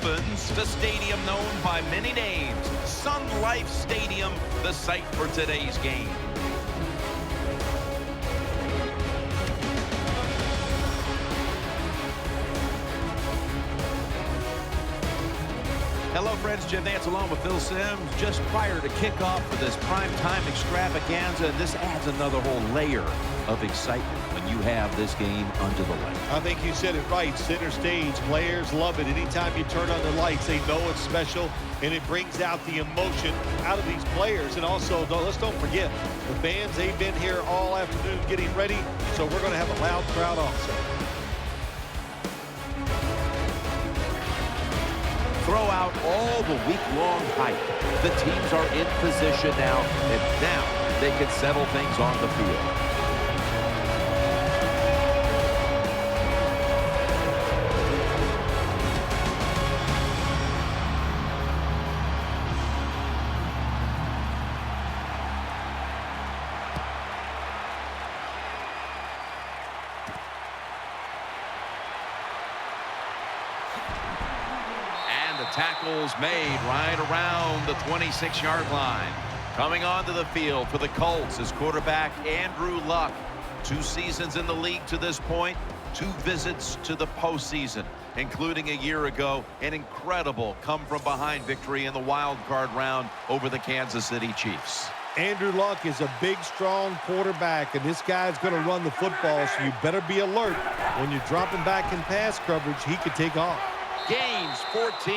Dolphins, the stadium known by many names, Sun Life Stadium, the site for today's game. Hello, friends. Jim Nance along with Phil Simms just prior to kickoff for this primetime extravaganza. And this adds another whole layer of excitement when you have this game under the lights. I think you said it right. Center stage. Players love it. Anytime you turn on the lights, they know it's special, and it brings out the emotion out of these players. And also, let's don't forget, the fans, they've been here all afternoon getting ready, so we're going to have a loud crowd also. Throw out all the week-long hype. The teams are in position now, and now they can settle things on the field. Tackles made right around the 26-yard line. Coming onto the field for the Colts is quarterback Andrew Luck. 2 seasons in the league to this point, 2 visits to the postseason, including a year ago, an incredible come-from-behind victory in the wild card round over the Kansas City Chiefs. Andrew Luck is a big, strong quarterback, and this guy's going to run the football, so you better be alert. When you're dropping back in pass coverage, he could take off. Gains 14.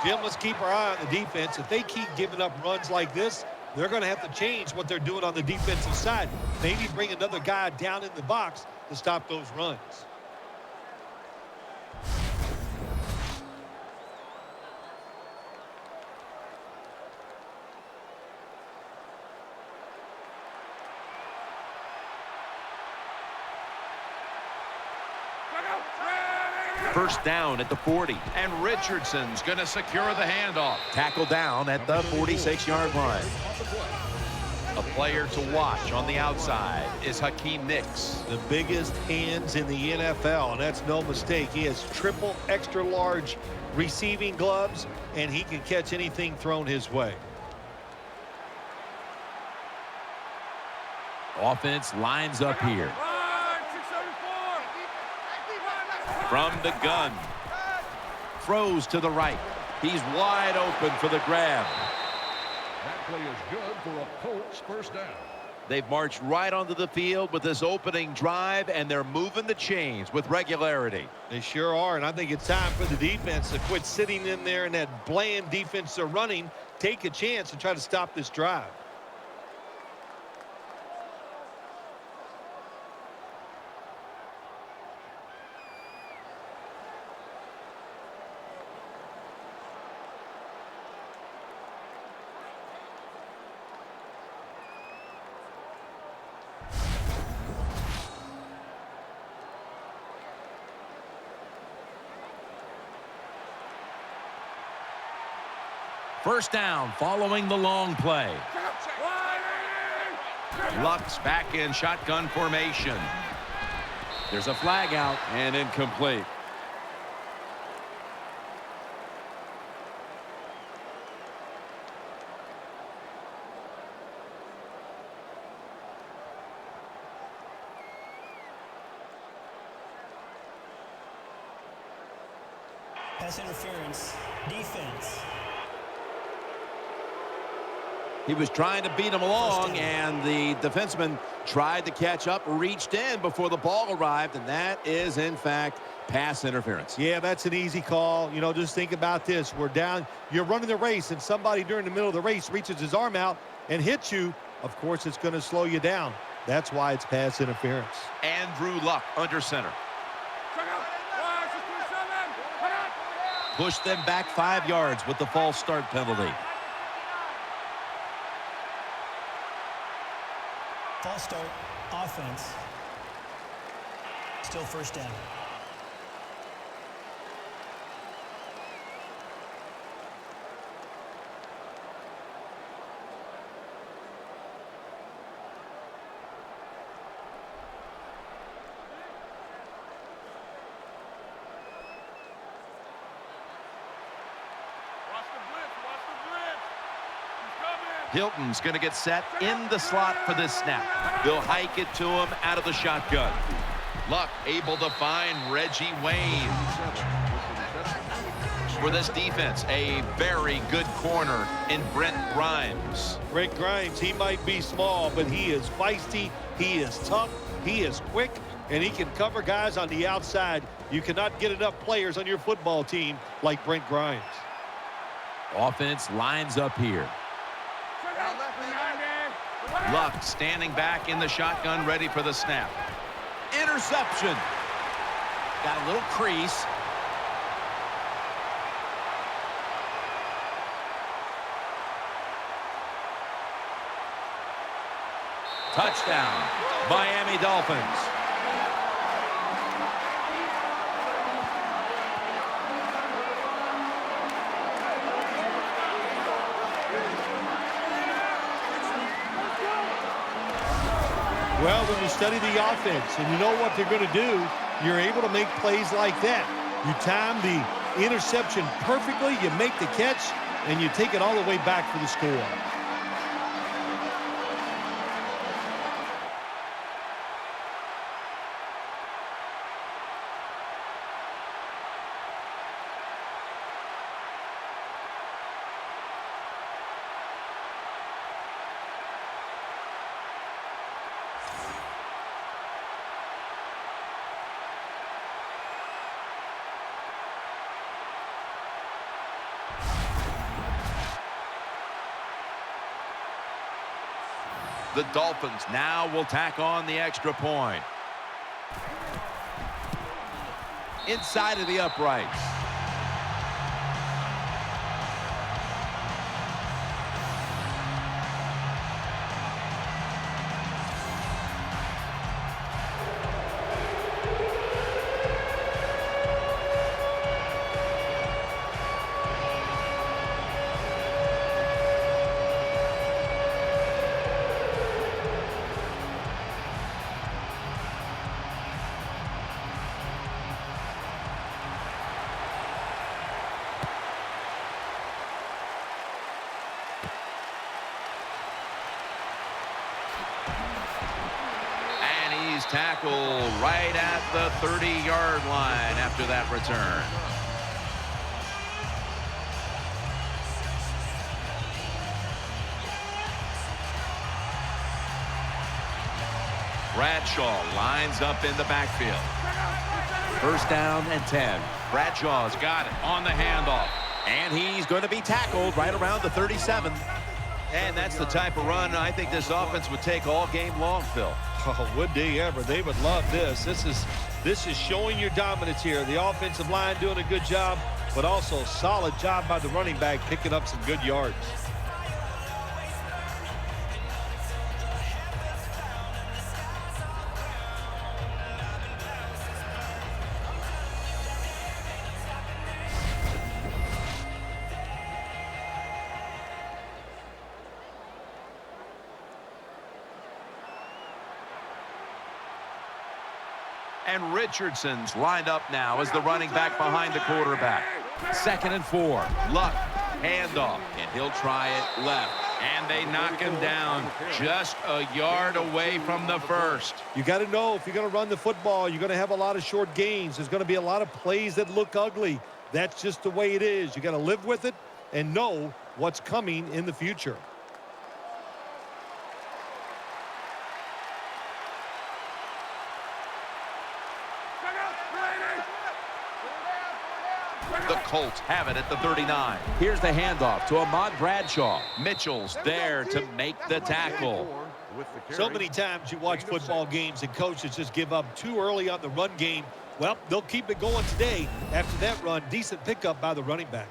Jim, let's keep our eye on the defense. If they keep giving up runs like this, they're going to have to change what they're doing on the defensive side. Maybe bring another guy down in the box to stop those runs. First down at the 40, and Richardson's going to secure the handoff. Tackle down at the 46-yard line. A player to watch on the outside is Hakeem Nicks. The biggest hands in the NFL, and that's no mistake. He has triple extra large receiving gloves, and he can catch anything thrown his way. Offense lines up here. From the gun. Throws to the right. He's wide open for the grab. That play is good for a Colts first down. They've marched right onto the field with this opening drive, and they're moving the chains with regularity. They sure are, and I think it's time for the defense to quit sitting in there in that bland defense they're running, take a chance and try to stop this drive. First down following the long play. Luck's back in shotgun formation. There's a flag out and incomplete. Pass interference, defense. He was trying to beat him along, and the defenseman tried to catch up, reached in before the ball arrived, and that is, in fact, pass interference. Yeah, that's an easy call. You know, just think about this. We're down. You're running the race, and somebody during the middle of the race reaches his arm out and hits you. Of course, it's going to slow you down. That's why it's pass interference. Andrew Luck under center. Push them back 5 yards with the false start penalty. False start, offense. Still first down. Hilton's going to get set in the slot for this snap. They'll hike it to him out of the shotgun. Luck able to find Reggie Wayne. For this defense, a very good corner in Brent Grimes. Brent Grimes, he might be small, but he is feisty, he is tough, he is quick, and he can cover guys on the outside. You cannot get enough players on your football team like Brent Grimes. Offense lines up here. Luck standing back in the shotgun, ready for the snap. Interception. Got a little crease. Touchdown, Miami Dolphins. Well, when you study the offense and you know what they're going to do, you're able to make plays like that. You time the interception perfectly, you make the catch, and you take it all the way back for the score. The Dolphins now will tack on the extra point. Inside of the uprights. Tackle right at the 30-yard line after that return. Bradshaw lines up in the backfield. First down and 10. Bradshaw's got it on the handoff. And he's going to be tackled right around the 37. And that's the type of run I think this offense would take all game long, Phil. Oh, would they ever? They would love this. This is showing your dominance here. The offensive line doing a good job, but also solid job by the running back picking up some good yards. And Richardson's lined up now as the running back behind the quarterback. 2nd and 4. Luck, handoff, and he'll try it left. And they knock him down just a yard away from the first. You got to know, if you're going to run the football, you're going to have a lot of short gains. There's going to be a lot of plays that look ugly. That's just the way it is. You got to live with it and know what's coming in the future. The Colts have it at the 39. Here's the handoff to Ahmad Bradshaw. Mitchell's there to make the tackle. So many times you watch football games and coaches just give up too early on the run game. Well, they'll keep it going today. After that run, decent pickup by the running back.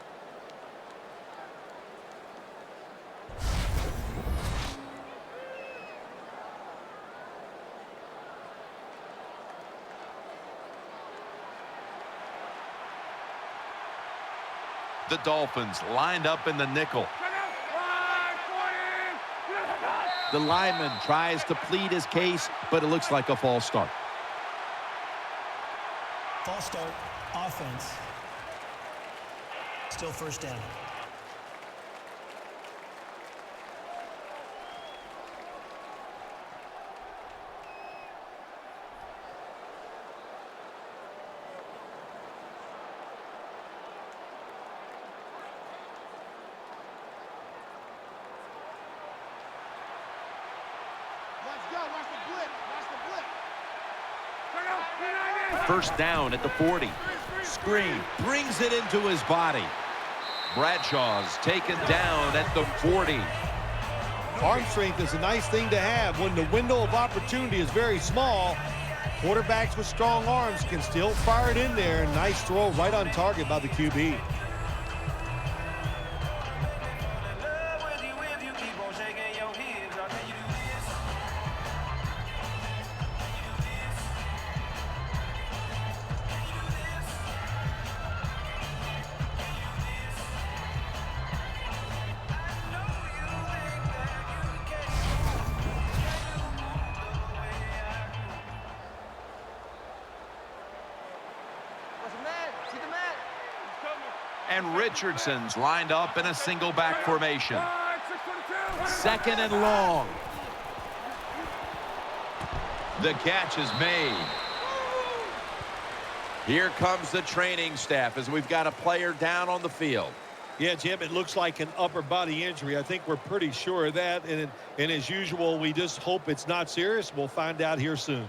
The Dolphins lined up in the nickel. The lineman tries to plead his case, but it looks like a false start. False start, offense. Still first down. First down at the 40. Screen brings it into his body. Bradshaw's taken down at the 40. Arm strength is a nice thing to have when the window of opportunity is very small. Quarterbacks with strong arms can still fire it in there. Nice throw right on target by the QB. And Richardson's lined up in a single back formation. Second and long. The catch is made. Here comes the training staff as we've got a player down on the field. Yeah, Jim, it looks like an upper body injury. I think we're pretty sure of that. And as usual, we just hope it's not serious. We'll find out here soon.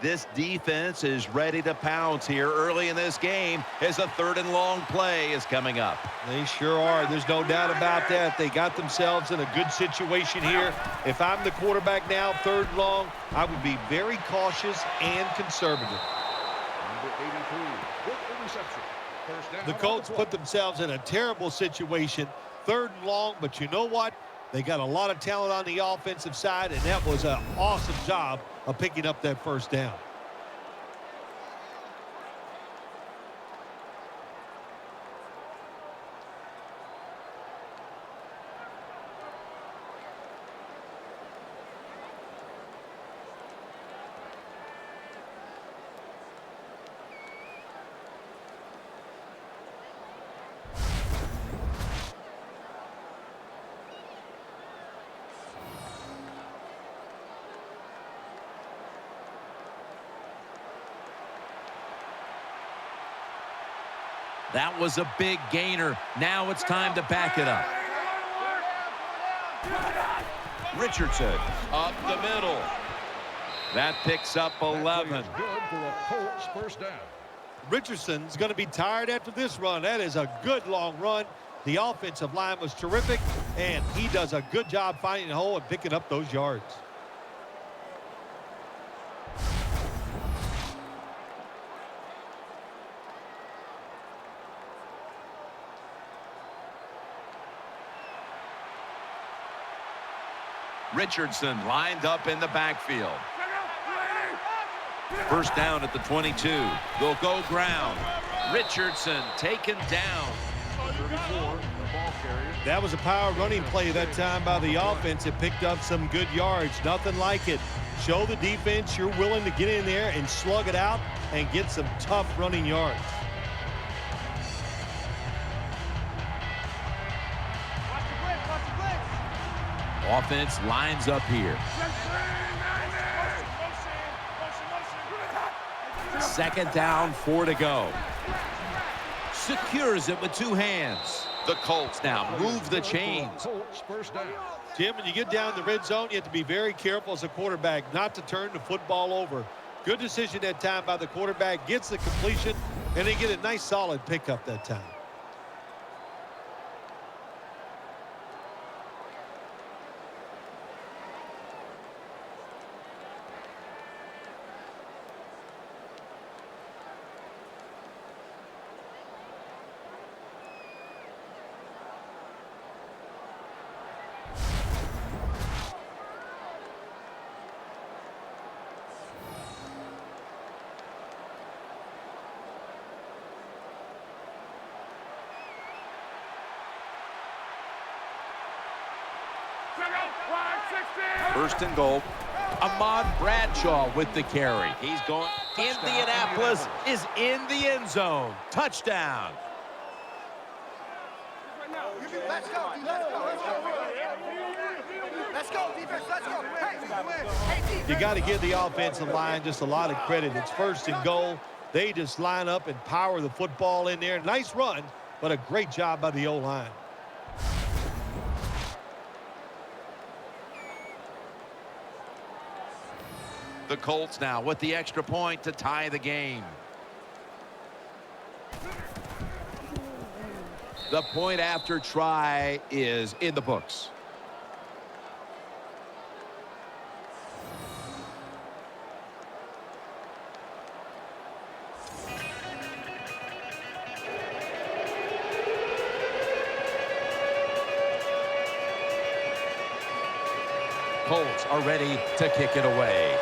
This defense is ready to pounce here early in this game as a third and long play is coming up. They sure are. There's no doubt about that. They got themselves in a good situation here. If I'm the quarterback now, third and long, I would be very cautious and conservative. Number 83 with the reception. First down. The Colts put themselves in a terrible situation, third and long, but you know what? They got a lot of talent on the offensive side, and that was an awesome job of picking up that first down. That was a big gainer. Now it's time to back it up. Richardson up the middle. That picks up 11. Good for a Colts first down. Richardson's going to be tired after this run. That is a good long run. The offensive line was terrific, and he does a good job finding the hole and picking up those yards. Richardson lined up in the backfield. First down at the 22. They'll go ground. Richardson taken down. 34, the ball carrier. That was a power running play that time by the offense. It picked up some good yards. Nothing like it. Show the defense you're willing to get in there and slug it out and get some tough running yards. Offense lines up here. Second down, 4 to go. Secures it with 2 hands. The Colts now move the chains. Colts first down. Jim, when you get down in the red zone, you have to be very careful as a quarterback not to turn the football over. Good decision that time by the quarterback. Gets the completion, and they get a nice solid pickup that time. First and goal. Ahmad Bradshaw with the carry. He's going. Indianapolis is in the end zone. Touchdown. Let's go, defense, let's go. Hey, You got to give the offensive line just a lot of credit. It's first and goal. They just line up and power the football in there. Nice run, but a great job by the O-line. The Colts now with the extra point to tie the game. The point after try is in the books. Colts are ready to kick it away.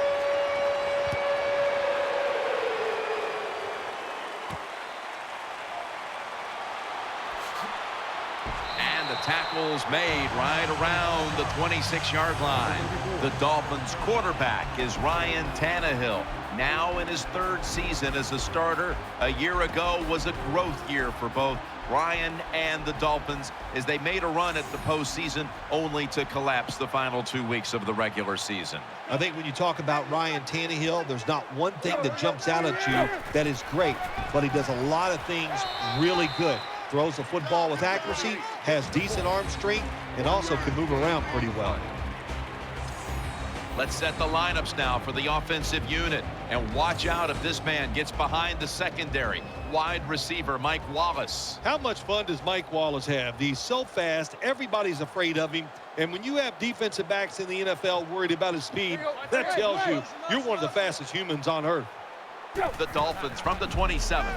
And the tackle's made right around the 26-yard line. The Dolphins quarterback is Ryan Tannehill, now in his third season as a starter. A year ago was a growth year for both Ryan and the Dolphins as they made a run at the postseason only to collapse the final 2 weeks of the regular season. I think when you talk about Ryan Tannehill, there's not one thing that jumps out at you that is great, but he does a lot of things really good. Throws the football with accuracy, has decent arm strength, and also can move around pretty well. Let's set the lineups now for the offensive unit. And watch out if this man gets behind the secondary. Wide receiver Mike Wallace. How much fun does Mike Wallace have? He's so fast, everybody's afraid of him. And when you have defensive backs in the NFL worried about his speed, that tells you you're one of the fastest humans on earth. The Dolphins from the 27.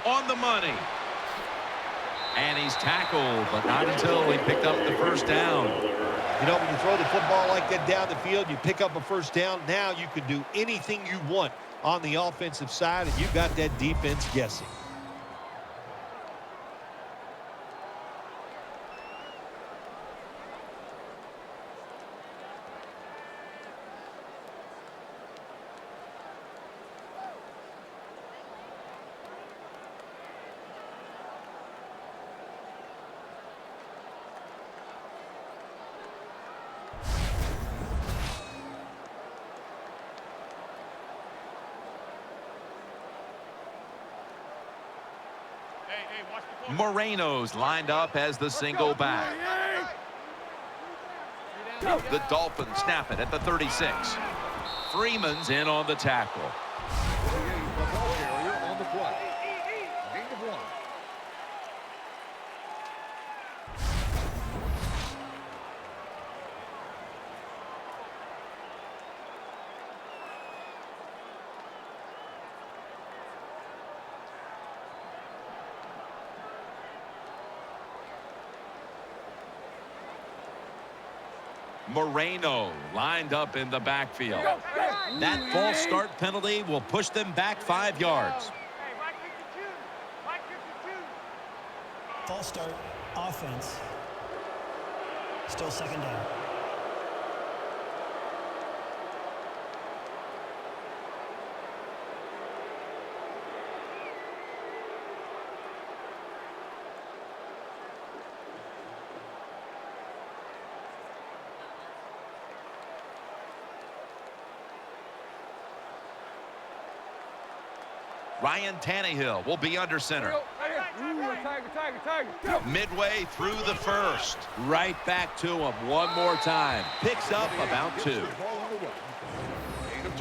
On the money. And he's tackled, but not until he picked up the first down. You know, when you throw the football like that down the field, you pick up a first down. Now you can do anything you want on the offensive side, and you got that defense guessing. Moreno's lined up as the single back. The Dolphins snap it at the 36. Freeman's in on the tackle. The ball carrier on the play. Gain of 1. Moreno lined up in the backfield. That false start penalty will push them back 5 yards. False start, offense. Still second down. Ryan Tannehill will be under center. Midway through the first. Right back to him one more time. Picks up about 2.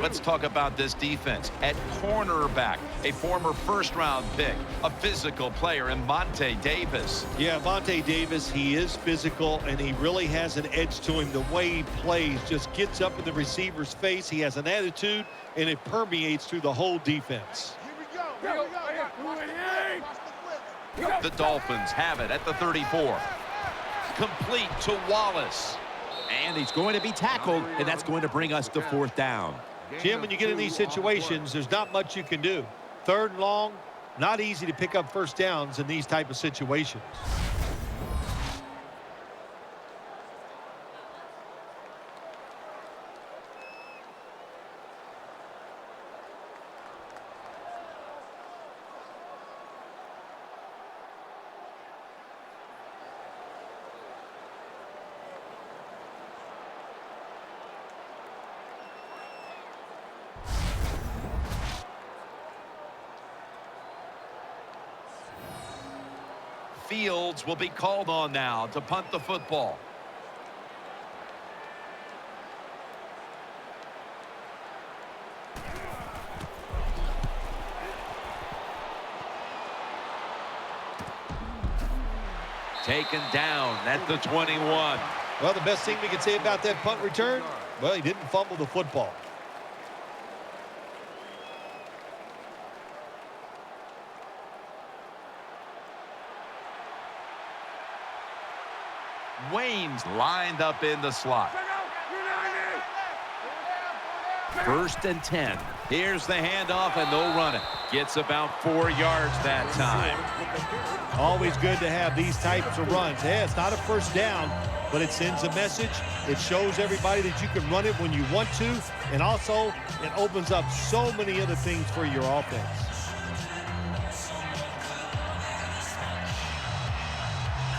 Let's talk about this defense. At cornerback, a former first-round pick, a physical player in Monte Davis. Yeah, Monte Davis, he is physical, and he really has an edge to him. The way he plays just gets up in the receiver's face. He has an attitude, and it permeates through the whole defense. The Dolphins have it at the 34. Complete to Wallace. And he's going to be tackled, and that's going to bring us to 4th down. Jim, when you get in these situations, there's not much you can do. 3rd and long, not easy to pick up first downs in these type of situations. Fields will be called on now to punt the football. taken down at the 21. Well, the best thing we can say about that punt return, well, he didn't fumble the football. Wayne's lined up in the slot. 1st and 10. Here's the handoff, and they'll run it. Gets about 4 yards that time. Always good to have these types of runs. Yeah, it's not a first down, but it sends a message. It shows everybody that you can run it when you want to, and also it opens up so many other things for your offense.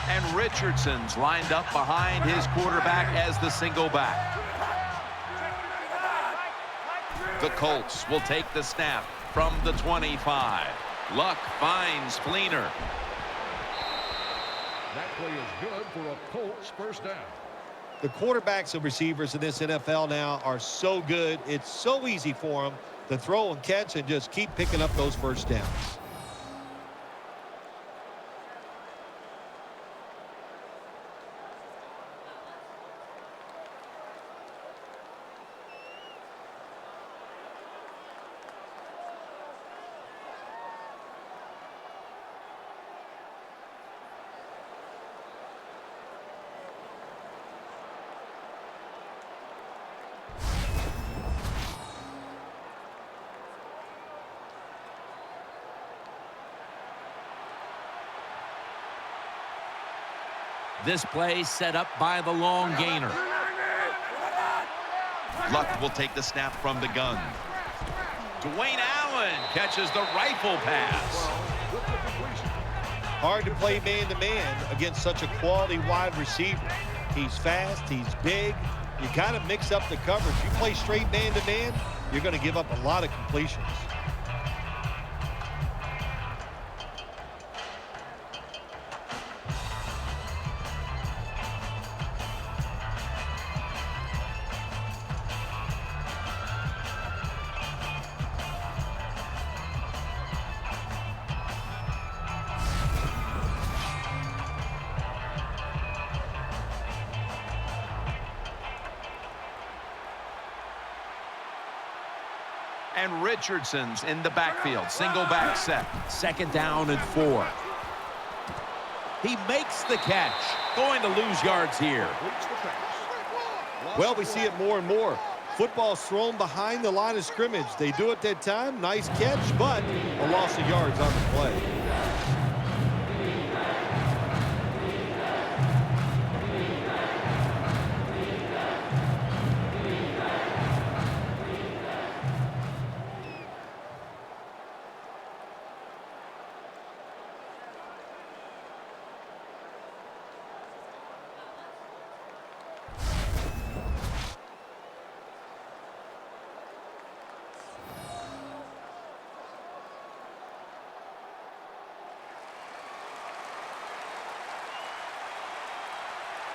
And Richardson's lined up behind his quarterback as the single back. The Colts will take the snap from the 25. Luck finds Fleener. That play is good for a Colts first down. The quarterbacks and receivers in this NFL now are so good. It's so easy for them to throw and catch and just keep picking up those first downs. This play set up by the long gainer. Luck will take the snap from the gun. Dwayne Allen catches the rifle pass. Hard to play man-to-man against such a quality wide receiver. He's fast, he's big. You kind of mix up the coverage. You play straight man-to-man, you're going to give up a lot of completions. And Richardson's in the backfield. Single back set. 2nd down and 4. He makes the catch. Going to lose yards here. Well, we see it more and more. Football's thrown behind the line of scrimmage. They do it that time. Nice catch, but a loss of yards on the play.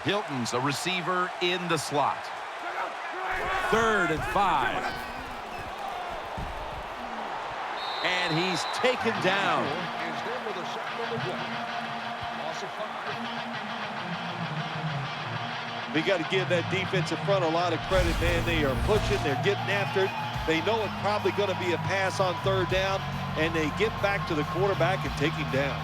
Hilton's a receiver in the slot. 3rd and 5. And he's taken down. We got to give that defensive front a lot of credit, man. They are pushing, they're getting after it. They know it's probably going to be a pass on 3rd down, and they get back to the quarterback and take him down.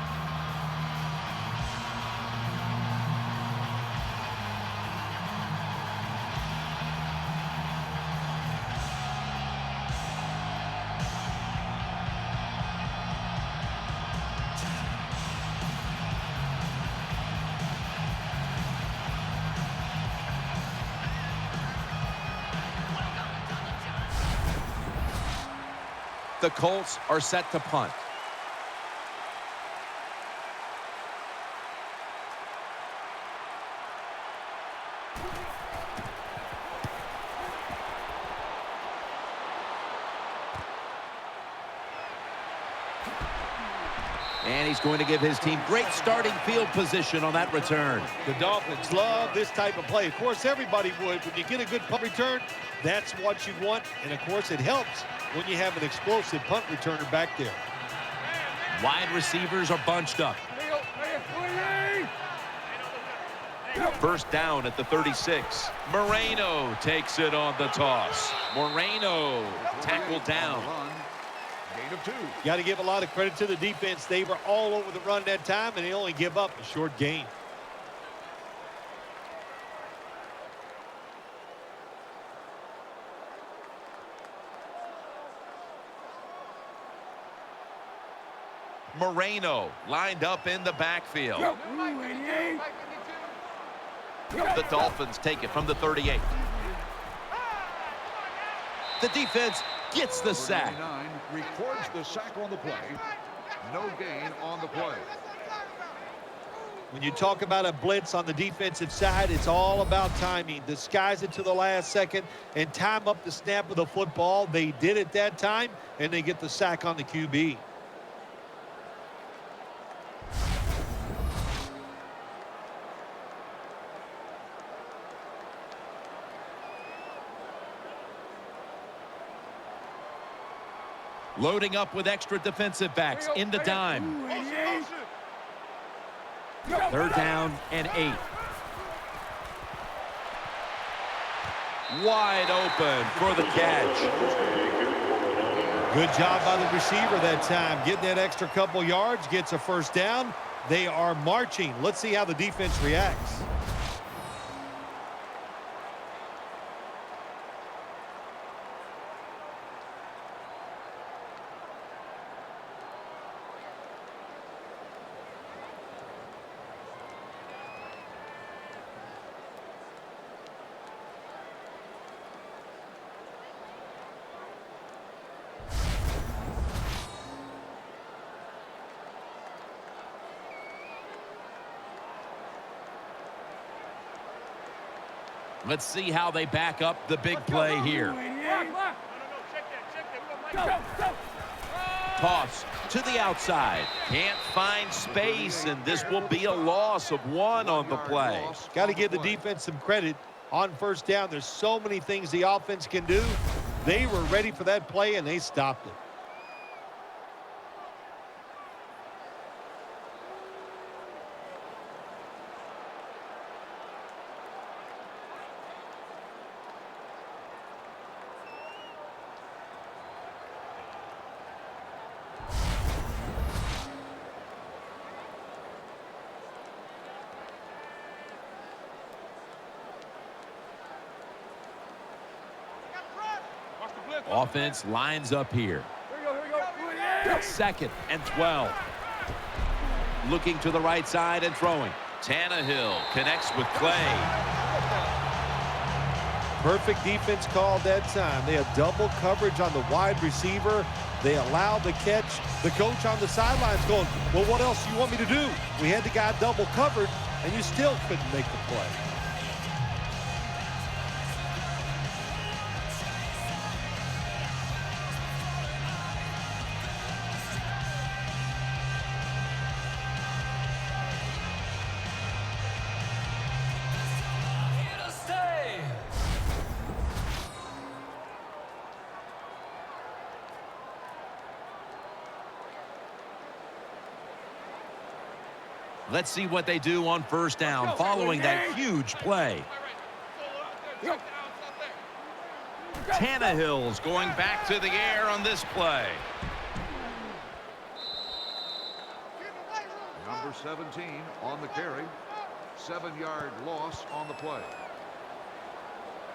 The Colts are set to punt. And he's going to give his team great starting field position on that return. The Dolphins love this type of play. Of course, everybody would. When you get a good punt return, that's what you want. And, of course, it helps when you have an explosive punt returner back there. Wide receivers are bunched up. First down at the 36. Moreno takes it on the toss. Moreno tackled down. Gain of 2. Got to give a lot of credit to the defense. They were all over the run that time, and they only give up a short gain. Moreno lined up in the backfield. The Dolphins take it from the 38. The defense gets the sack. 39 records the sack on the play. No gain on the play. When you talk about a blitz on the defensive side, it's all about timing. Disguise it to the last second and time up the snap of the football. They did it that time, and they get the sack on the QB. Loading up with extra defensive backs in the dime. Third down and 8. Wide open for the catch. Good job by the receiver that time. Getting that extra couple yards, gets a first down. They are marching. Let's see how the defense reacts. Let's see how they back up the big play here. Toss to the outside. Can't find space, and this will be a loss of 1 on the play. Got to give the defense some credit on first down. There's so many things the offense can do. They were ready for that play, and they stopped it. Offense lines up here. Second and 12. Looking to the right side and throwing. Tannehill connects with Clay. Perfect defense call that time. They had double coverage on the wide receiver. They allowed the catch. The coach on the sidelines going, well, what else do you want me to do? We had the guy double covered, and you still couldn't make the play. Let's see what they do on first down following that huge play. Tannehill's going back to the air on this play. Number 17 on the carry. 7-yard loss on the play.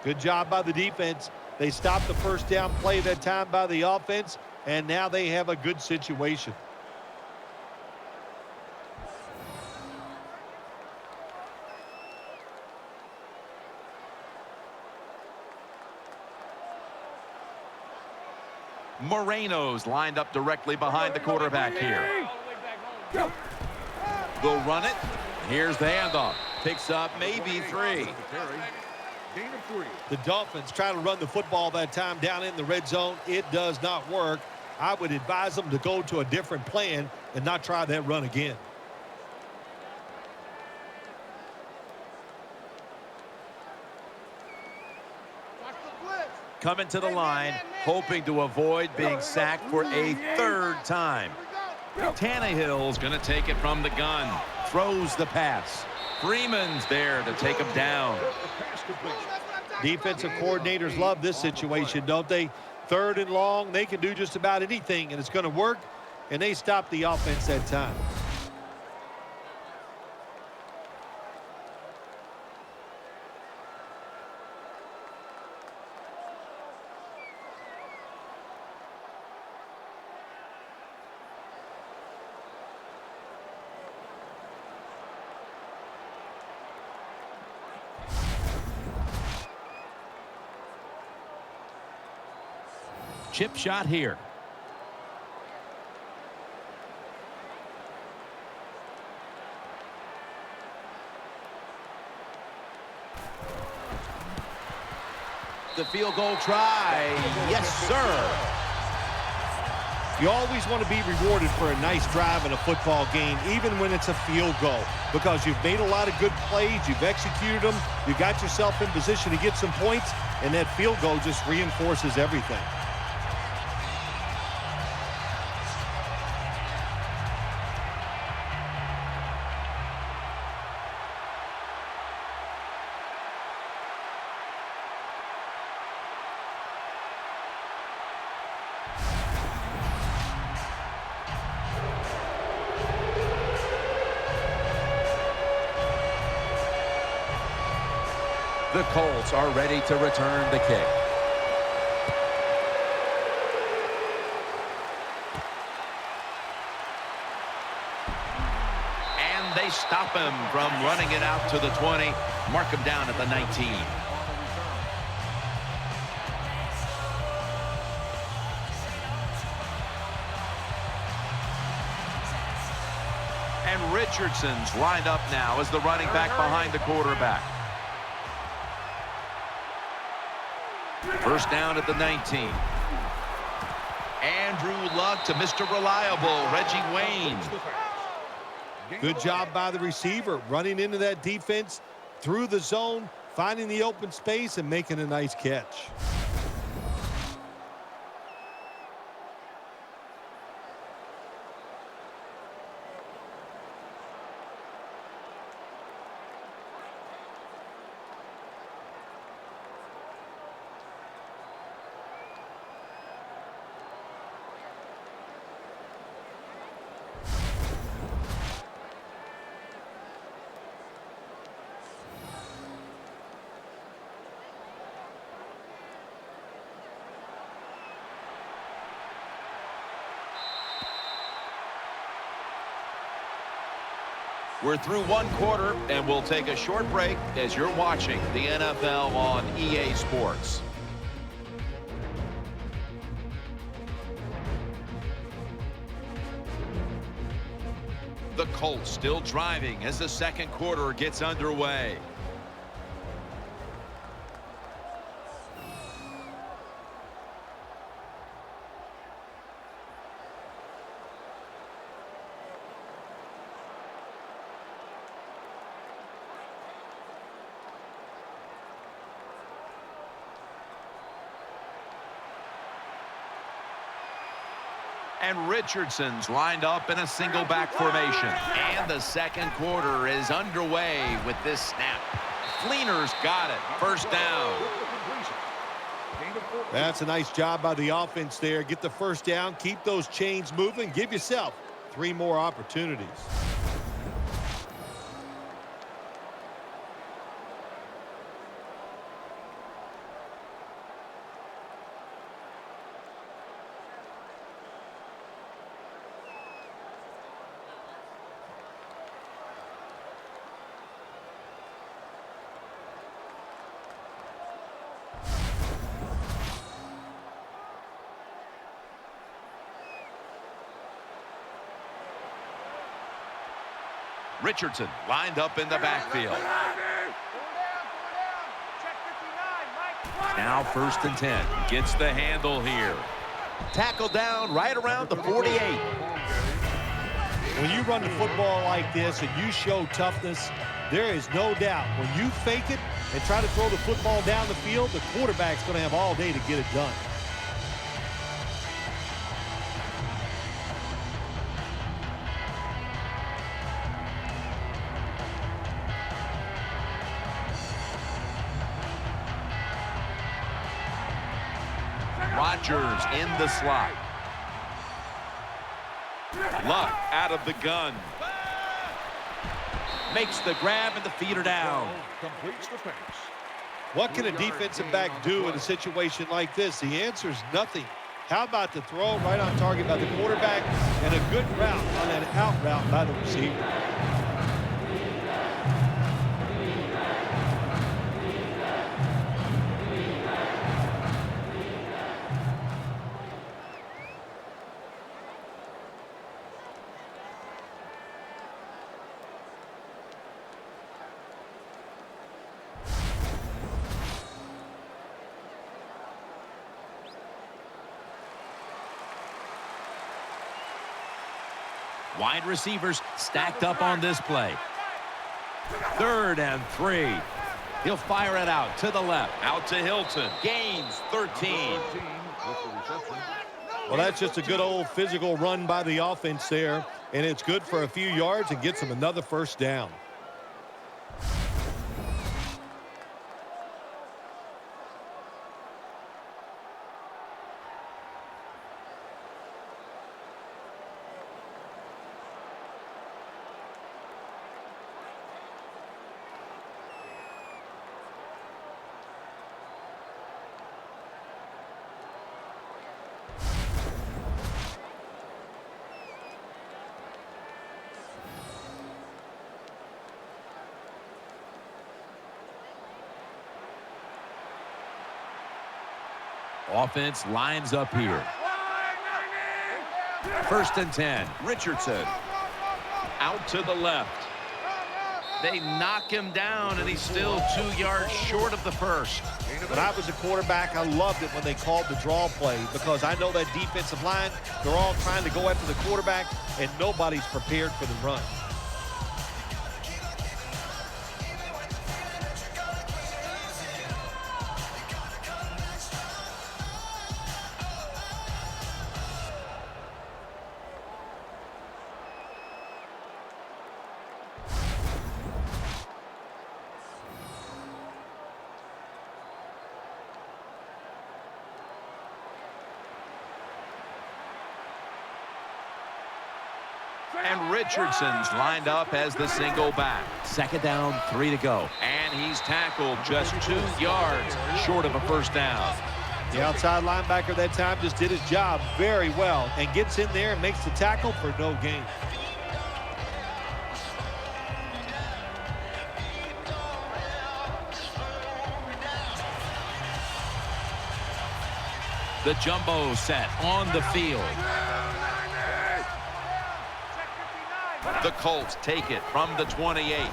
Good job by the defense. They stopped the first down play that time by the offense, and now they have a good situation. Moreno's lined up directly behind the quarterback here. They'll run it. Here's the handoff. Picks up maybe 3. Gain of 3. The Dolphins try to run the football that time down in the red zone. It does not work. I would advise them to go to a different plan and not try that run again. Coming to the line, hoping to avoid being sacked for a 3rd time. Tannehill's going to take it from the gun. Throws the pass. Freeman's there to take him down. Defensive coordinators love this situation, don't they? 3rd and long, they can do just about anything, and it's going to work, and they stop the offense that time. Chip shot here. The field goal try. Yes, sir. You always want to be rewarded for a nice drive in a football game, even when it's a field goal, because you've made a lot of good plays, you've executed them, you got yourself in position to get some points, and that field goal just reinforces everything. The Colts are ready to return the kick. And they stop him from running it out to the 20. Mark him down at the 19. And Richardson's lined up now as the running back behind the quarterback. First down at the 19. Andrew Luck to Mr. Reliable, Reggie Wayne. Good job by the receiver, running into that defense, through the zone, finding the open space, and making a nice catch. We're through one quarter, and we'll take a short break as you're watching the NFL on EA Sports. The Colts still driving as the second quarter gets underway. And Richardson's lined up in a single back formation. And the second quarter is underway with this snap. Fleener's got it. First down. That's a nice job by the offense there. Get the first down, keep those chains moving, give yourself 3 more opportunities. Richardson lined up in the backfield. Now 1st and 10. Gets the handle here. Tackled down right around the 48. When you run the football like this and you show toughness, there is no doubt when you fake it and try to throw the football down the field, the quarterback's going to have all day to get it done. Rodgers in the slot. Luck out of the gun. Makes the grab and the feet are down. Completes the pass. What can a defensive back do in a situation like this? The answer is nothing. How about the throw right on target by the quarterback and a good route on that out route by the receiver? Wide receivers stacked up on this play. 3rd and 3. He'll fire it out to the left. Out to Hilton. Gains 13. With the reception. Well, that's just a good old physical run by the offense there, and it's good for a few yards and gets them another first down. Offense lines up here. 1st and 10. Richardson out to the left. They knock him down, and he's still 2 yards short of the first. When I was a quarterback, I loved it when they called the draw play because I know that defensive line, they're all trying to go after the quarterback, and nobody's prepared for the run. And Richardson's lined up as the single back. 2nd down, 3 to go. And he's tackled just 2 yards short of a first down. The outside linebacker that time just did his job very well and gets in there and makes the tackle for no gain. The jumbo set on the field. The Colts take it from the 28.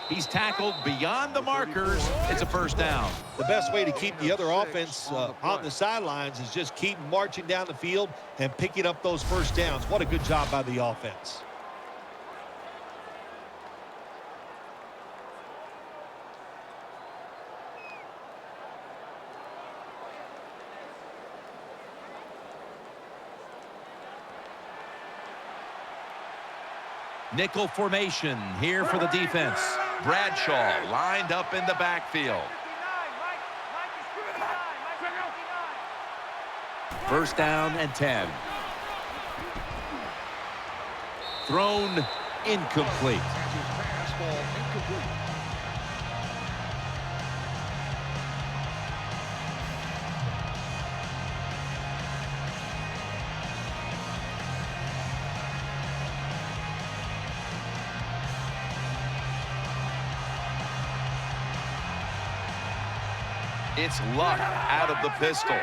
He's tackled beyond the markers. It's a first down. The best way to keep the other offense on the sidelines is just keep marching down the field and picking up those first downs. What a good job by the offense. Nickel formation here for the defense. Bradshaw lined up in the backfield. 1st down and 10. Thrown incomplete. Pass ball incomplete. It's Luck out of the pistol.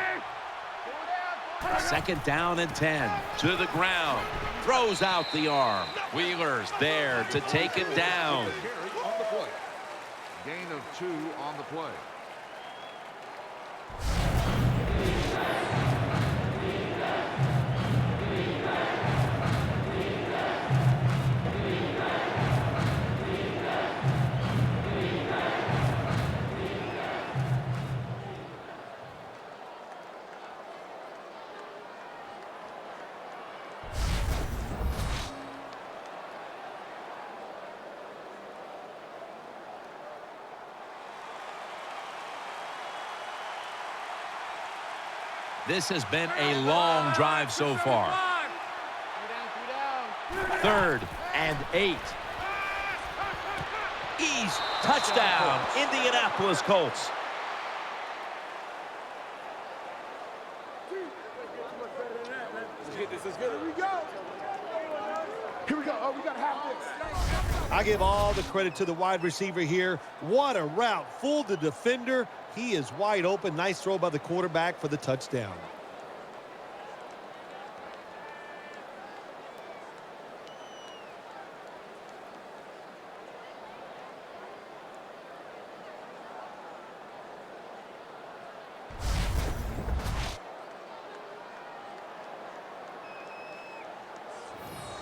2nd down and 10. To the ground. Throws out the arm. Wheeler's there to take him down. Carry on the play. Gain of 2 on the play. This has been a long drive so far. 3rd and 8. Ease, touchdown, Indianapolis Colts. Here we go. Oh, we got to have this. I give all the credit to the wide receiver here. What a route. Fooled the defender. He is wide open. Nice throw by the quarterback for the touchdown.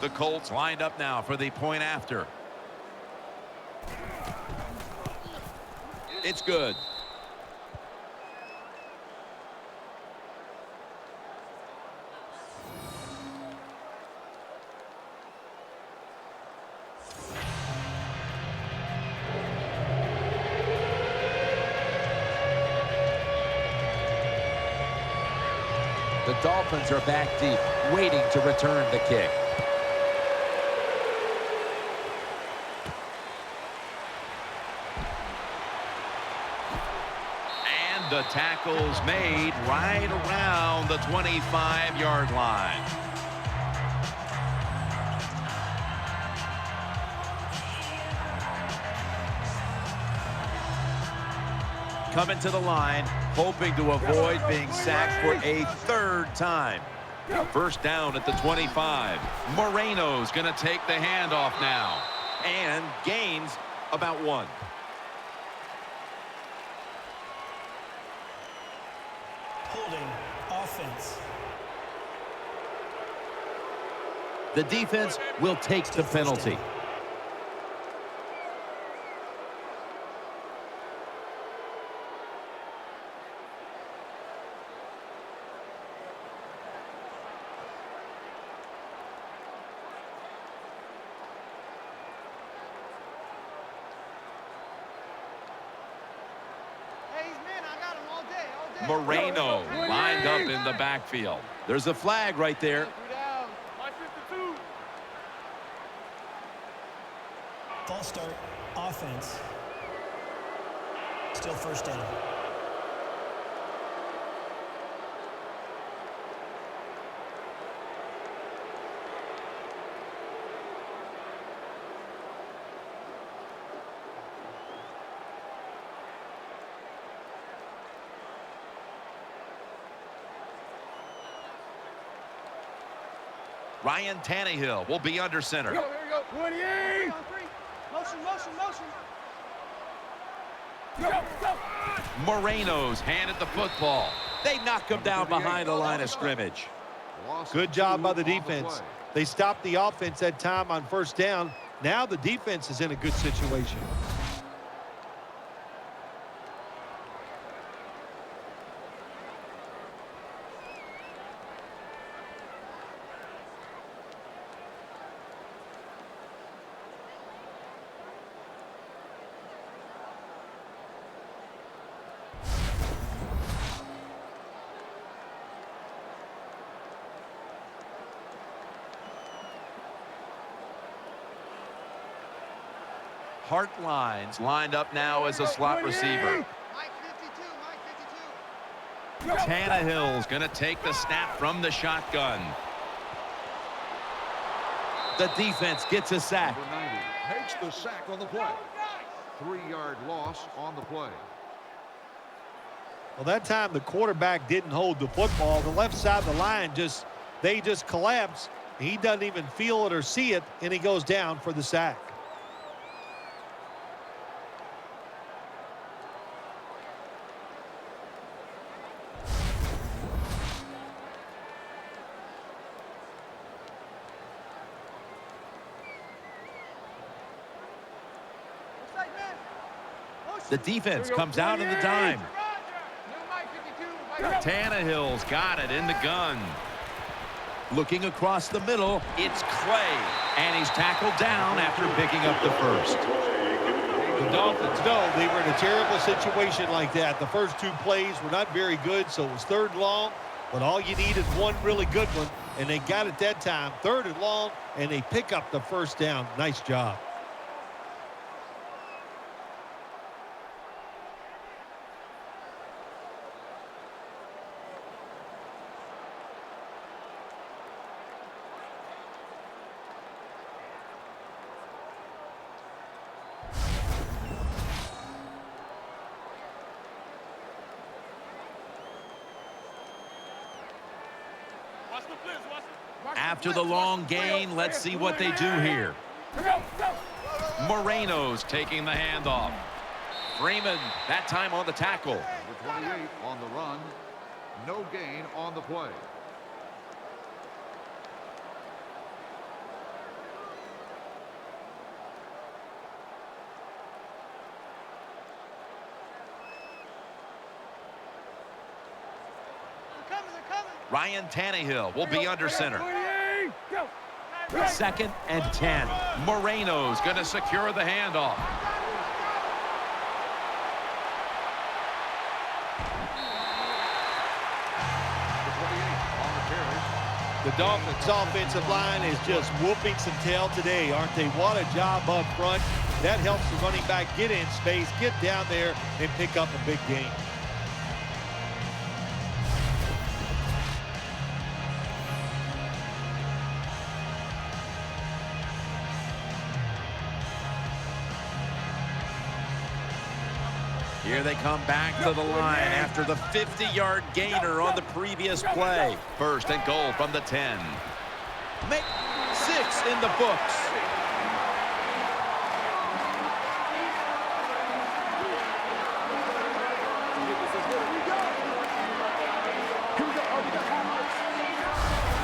The Colts lined up now for the point after. It's good. The Dolphins are back deep, waiting to return the kick. The tackle's made right around the 25-yard line. Coming to the line, hoping to avoid being sacked for a 3rd time. First down at the 25. Moreno's going to take the handoff now. And gains about 1. Holding offense. The defense will take the penalty. Moreno lined up in the backfield. There's a flag right there. False start, offense. Still first down. Ryan Tannehill will be under center. Here we go. 28. Motion, motion, motion. Go, go. Moreno's handed the football. They knock him down behind the line of scrimmage. Good job by the defense. They stopped the offense that time on first down. Now the defense is in a good situation. Hart lines lined up now as a slot receiver. Mike 52, Mike 52. Tannehill's going to take the snap from the shotgun. The defense gets a sack. Number 90 takes the sack on the play. 3-yard loss on the play. Well, that time the quarterback didn't hold the football. The left side of the line they just collapse. He doesn't even feel it or see it, and he goes down for the sack. The defense comes out in the dime. Tannehill's got it in the gun. Looking across the middle, It's Clay, and he's tackled down after picking up the first. The Dolphins know they were in a terrible situation like that. The first 2 plays were not very good, so it was 3rd long. But all you need is one really good one, and they got it that time. 3rd and long, and they pick up the first down. Nice job. After the long gain, let's see what they do here. Moreno's taking the handoff. Freeman, that time on the tackle. Number 28 on the run. No gain on the play. Ryan Tannehill will be under center. 2nd and 10. Moreno's going to secure the handoff. The Dolphins offensive line is just whooping some tail today, aren't they? What a job up front. That helps the running back get in space, get down there, and pick up a big gain. Here they come back to the line after the 50-yard gainer on the previous play. 1st and goal from the 10. Make 6 in the books.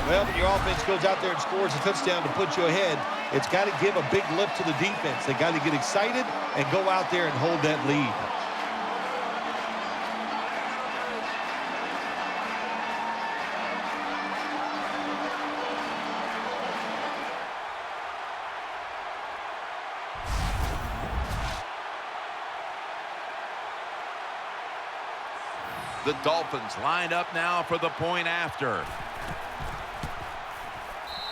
Well, when your offense goes out there and scores a touchdown to put you ahead, it's got to give a big lift to the defense. They got to get excited and go out there and hold that lead. The Dolphins lined up now for the point after.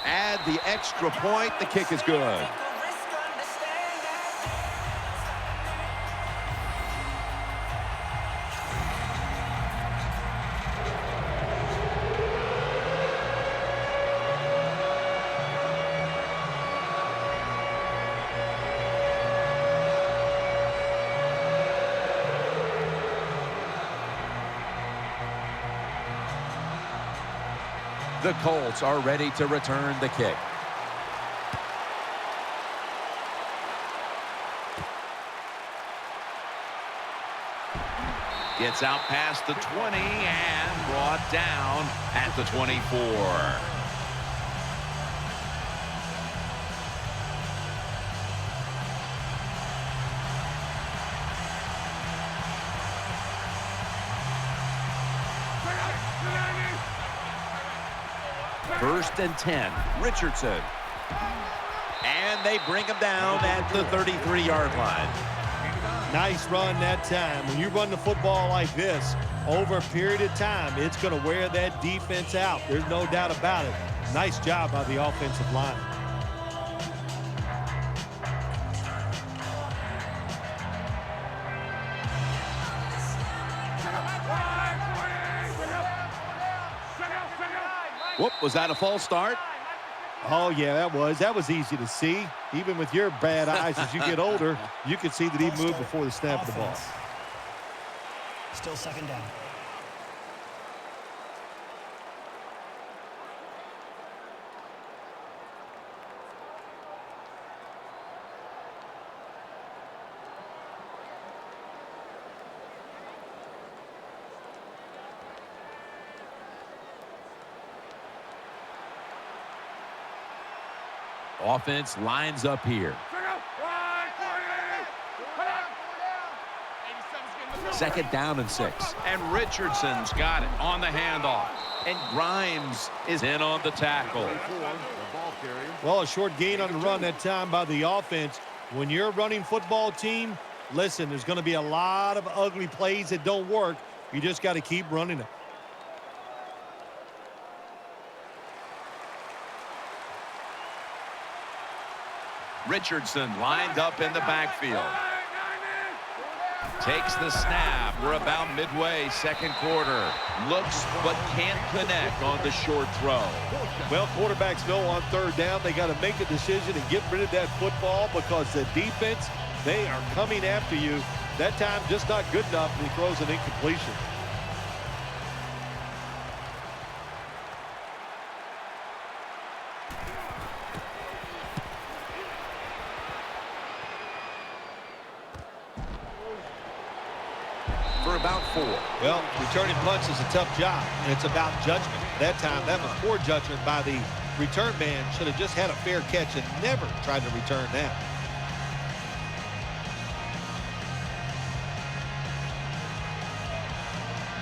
Add the extra point. The kick is good. The Colts are ready to return the kick. Gets out past the 20 and brought down at the 24. First and 10. Richardson. And they bring him down at the 33-yard line. Nice run that time. When you run the football like this, over a period of time, it's going to wear that defense out. There's no doubt about it. Nice job by the offensive line. Whoop, was that a false start? Oh, yeah, that was easy to see. Even with your bad eyes as you get older, you could see that he moved before the snap of the ball. Still 2nd down. Offense lines up here. 2nd down and 6. And Richardson's got it on the handoff. And Grimes is in on the tackle. Well, a short gain on the run that time by the offense. When you're a running football team, listen, there's going to be a lot of ugly plays that don't work. You just got to keep running it. Richardson lined up in the backfield. Takes the snap. We're about midway, second quarter. Looks but can't connect on the short throw. Well, quarterbacks know on third down they got to make a decision and get rid of that football because the defense, they are coming after you. That time just not good enough, and he throws an incompletion. For about 4. Well, returning punts is a tough job, and it's about judgment. That time, that was poor judgment by the return man. Should have just had a fair catch and never tried to return that.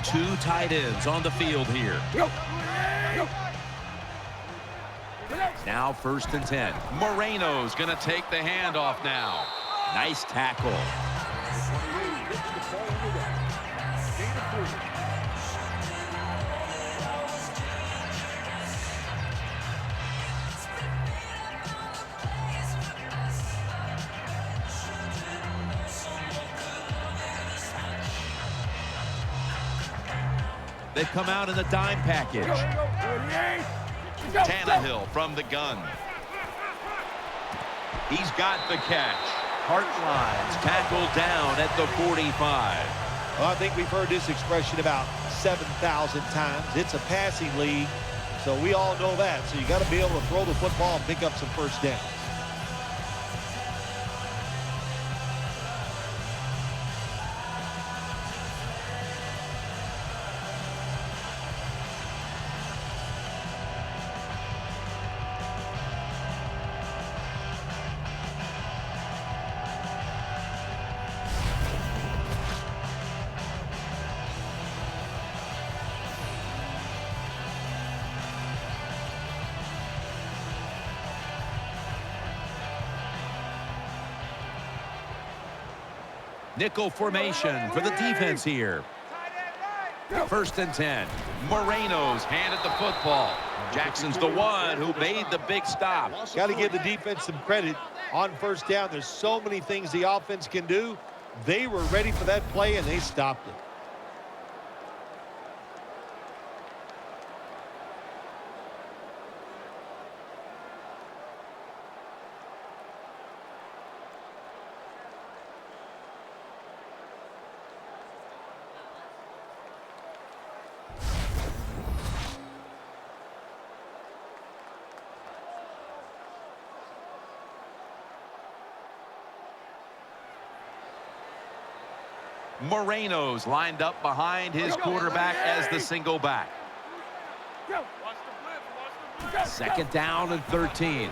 Two tight ends on the field here. Now 1st and 10. Moreno's going to take the handoff now. Nice tackle. They've come out in the dime package. Tannehill from the gun. He's got the catch. Hartline's tackled down at the 45. Well, I think we've heard this expression about 7,000 times. It's a passing league, so we all know that. So you got to be able to throw the football and pick up some first downs. Nickel formation for the defense here. 1st and 10. Moreno's handed the football. Jackson's the one who made the big stop. Got to give the defense some credit on first down. There's so many things the offense can do. They were ready for that play, and they stopped it. Moreno's lined up behind his quarterback as the single back. 2nd down and 13.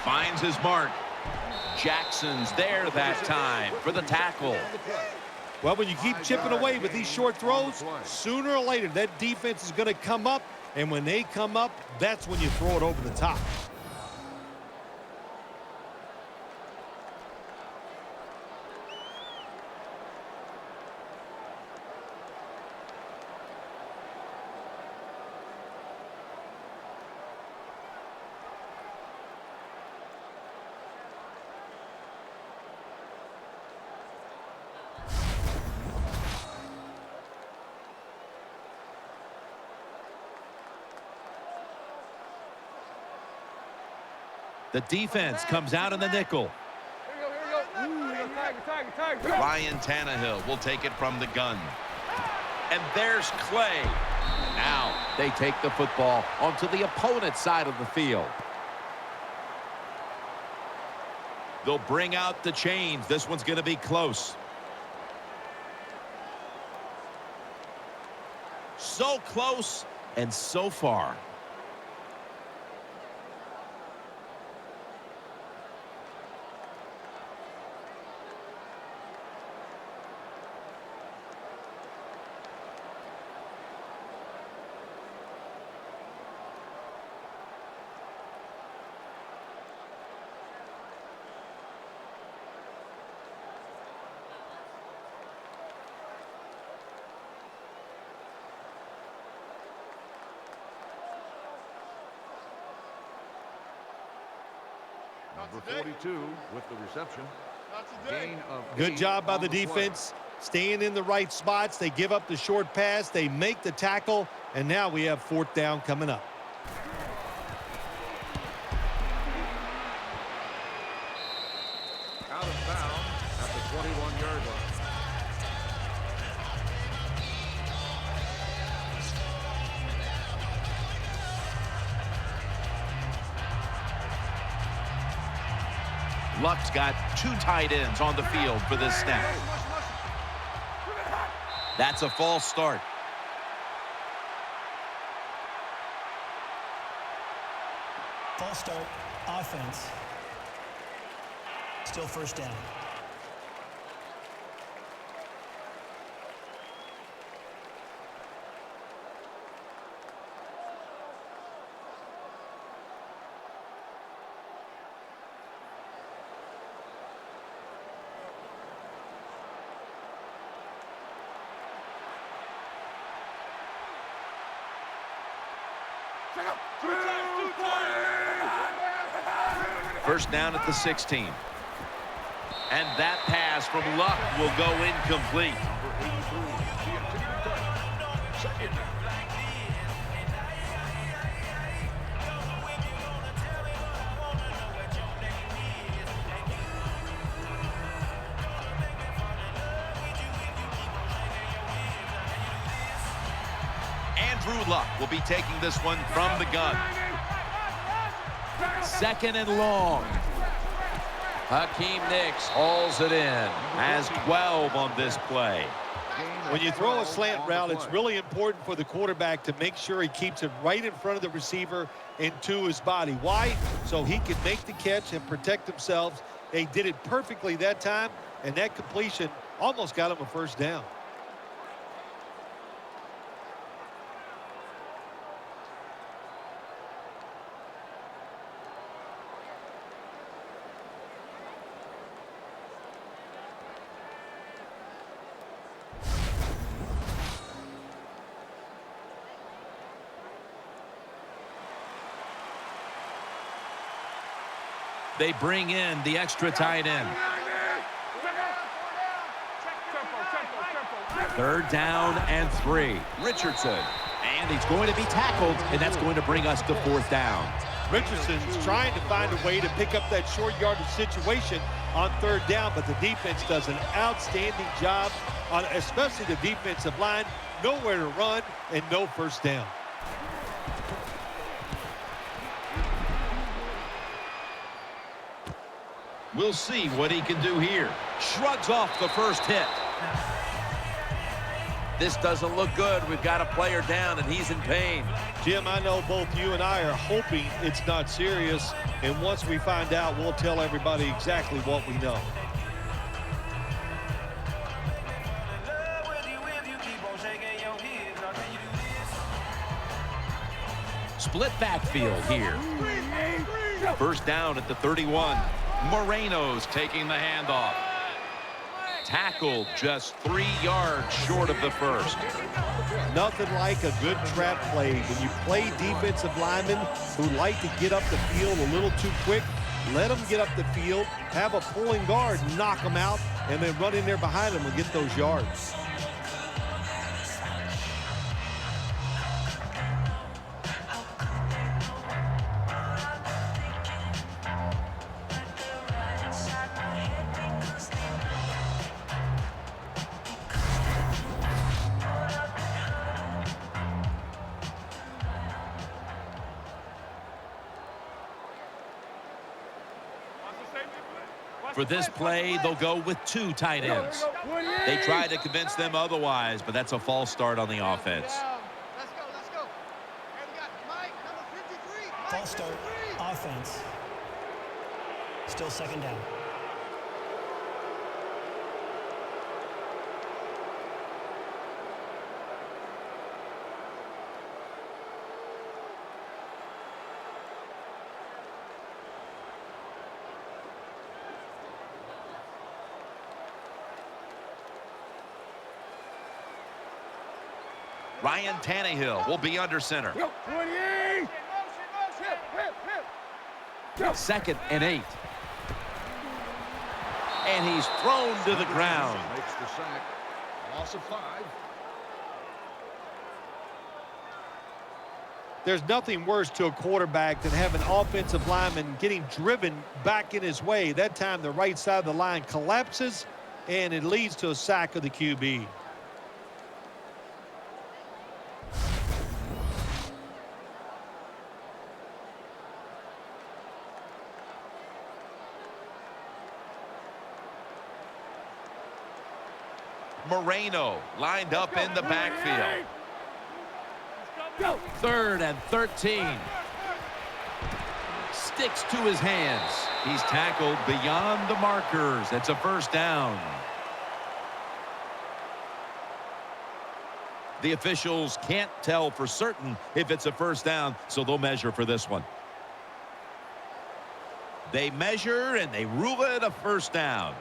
Finds his mark. Jackson's there that time for the tackle. Well, when you keep chipping away with these short throws, sooner or later that defense is going to come up, and when they come up, that's when you throw it over the top. The defense comes out in the nickel. Ryan Tannehill will take it from the gun. And there's Clay. Now they take the football onto the opponent's side of the field. They'll bring out the chains. This one's going to be close. So close and so far. Number 42 with the reception. Gain of Good 8 job by on the play. defense, staying in the right spots. They give up the short pass. They make the tackle, and now we have 4th down coming up. Out of bounds at the 21-yard line. Luck's got 2 tight ends on the field for this snap. That's a false start. False start. Offense. Still 1st down. First down at the 16. And that pass from Luck will go incomplete. Andrew Luck will be taking this one from the gun. 2nd and long. Hakeem Nicks hauls it in. Has 12 on this play. When you throw a slant route, it's really important for the quarterback to make sure he keeps it right in front of the receiver and to his body. Why? So he can make the catch and protect themselves. They did it perfectly that time, and that completion almost got him a 1st down. They bring in the extra tight end. 3rd down and 3. Richardson. And he's going to be tackled, and that's going to bring us to 4th down. Richardson's trying to find a way to pick up that short yardage situation on 3rd down, but the defense does an outstanding job, on especially the defensive line. Nowhere to run and no 1st down. We'll see what he can do here. Shrugs off the first hit. This doesn't look good. We've got a player down, and he's in pain. Jim, I know both you and I are hoping it's not serious, and once we find out, we'll tell everybody exactly what we know. Split backfield here. 1st down at the 31. Moreno's taking the handoff. Tackled just 3 yards short of the 1st. Nothing like a good trap play. When you play defensive linemen who like to get up the field a little too quick, let them get up the field, have a pulling guard, knock them out, and then run in there behind them and get those yards. For this play, they'll go with 2 tight ends. They try to convince them otherwise, but that's a false start on the offense. Let's go, let's go. Hey, we got Mike, number 53. Mike, False start. 53. Offense. Still 2nd down. Ryan Tannehill will be under center. 2nd and 8. And he's thrown to the ground. Makes the sack. Loss of 5. There's nothing worse to a quarterback than having an offensive lineman getting driven back in his way. That time the right side of the line collapses, and it leads to a sack of the QB. Moreno lined up in the backfield. 3rd and 13. Sticks to his hands. He's tackled beyond the markers. That's a first down. The officials can't tell for certain if it's a first down, so they'll measure for this one. They measure and they rule it a first down.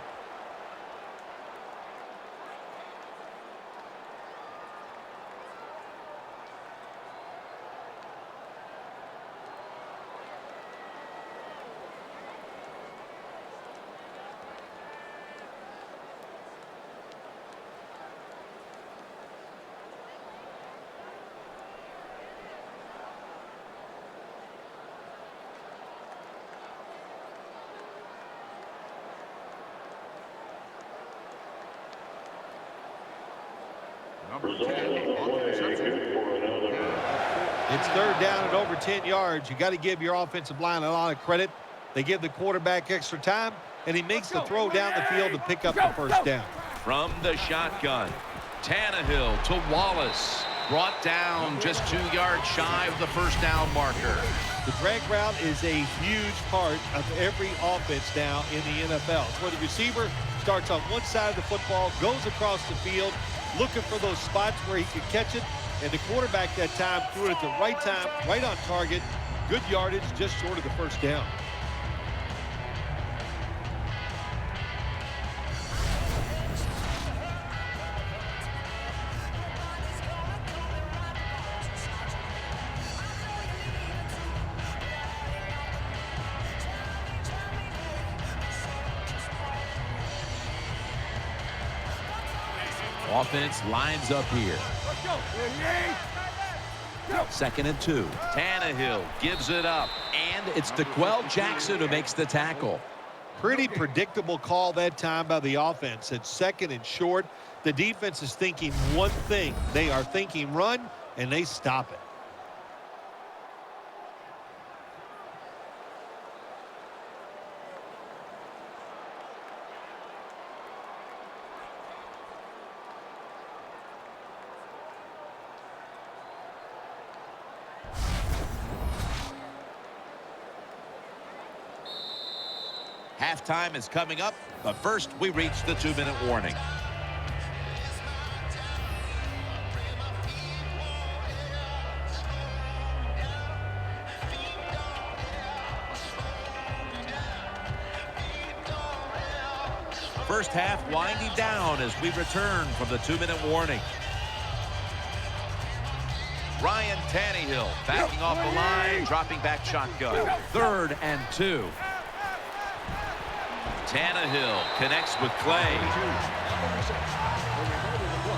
Number 10 on the reception. It's 3rd down and over 10 yards. You got to give your offensive line a lot of credit. They give the quarterback extra time, and he makes the throw down the field to pick up the first down. From the shotgun, Tannehill to Wallace. Brought down just 2 yards shy of the first down marker. The drag route is a huge part of every offense now in the NFL. It's where the receiver starts on one side of the football, goes across the field, looking for those spots where he can catch it, and the quarterback that time threw it at the right time, right on target, good yardage, just short of the first down. Offense lines up here. 2nd and 2. Tannehill gives it up. And it's DeQuell Jackson who makes the tackle. Pretty predictable call that time by the offense. It's 2nd and short. The defense is thinking one thing. They are thinking run, and they stop it. Halftime is coming up, but first we reach the 2-minute warning. First half winding down as we return from the 2-minute warning. Ryan Tannehill backing off the line, dropping back shotgun. 3rd and 2. Tannehill connects with Clay.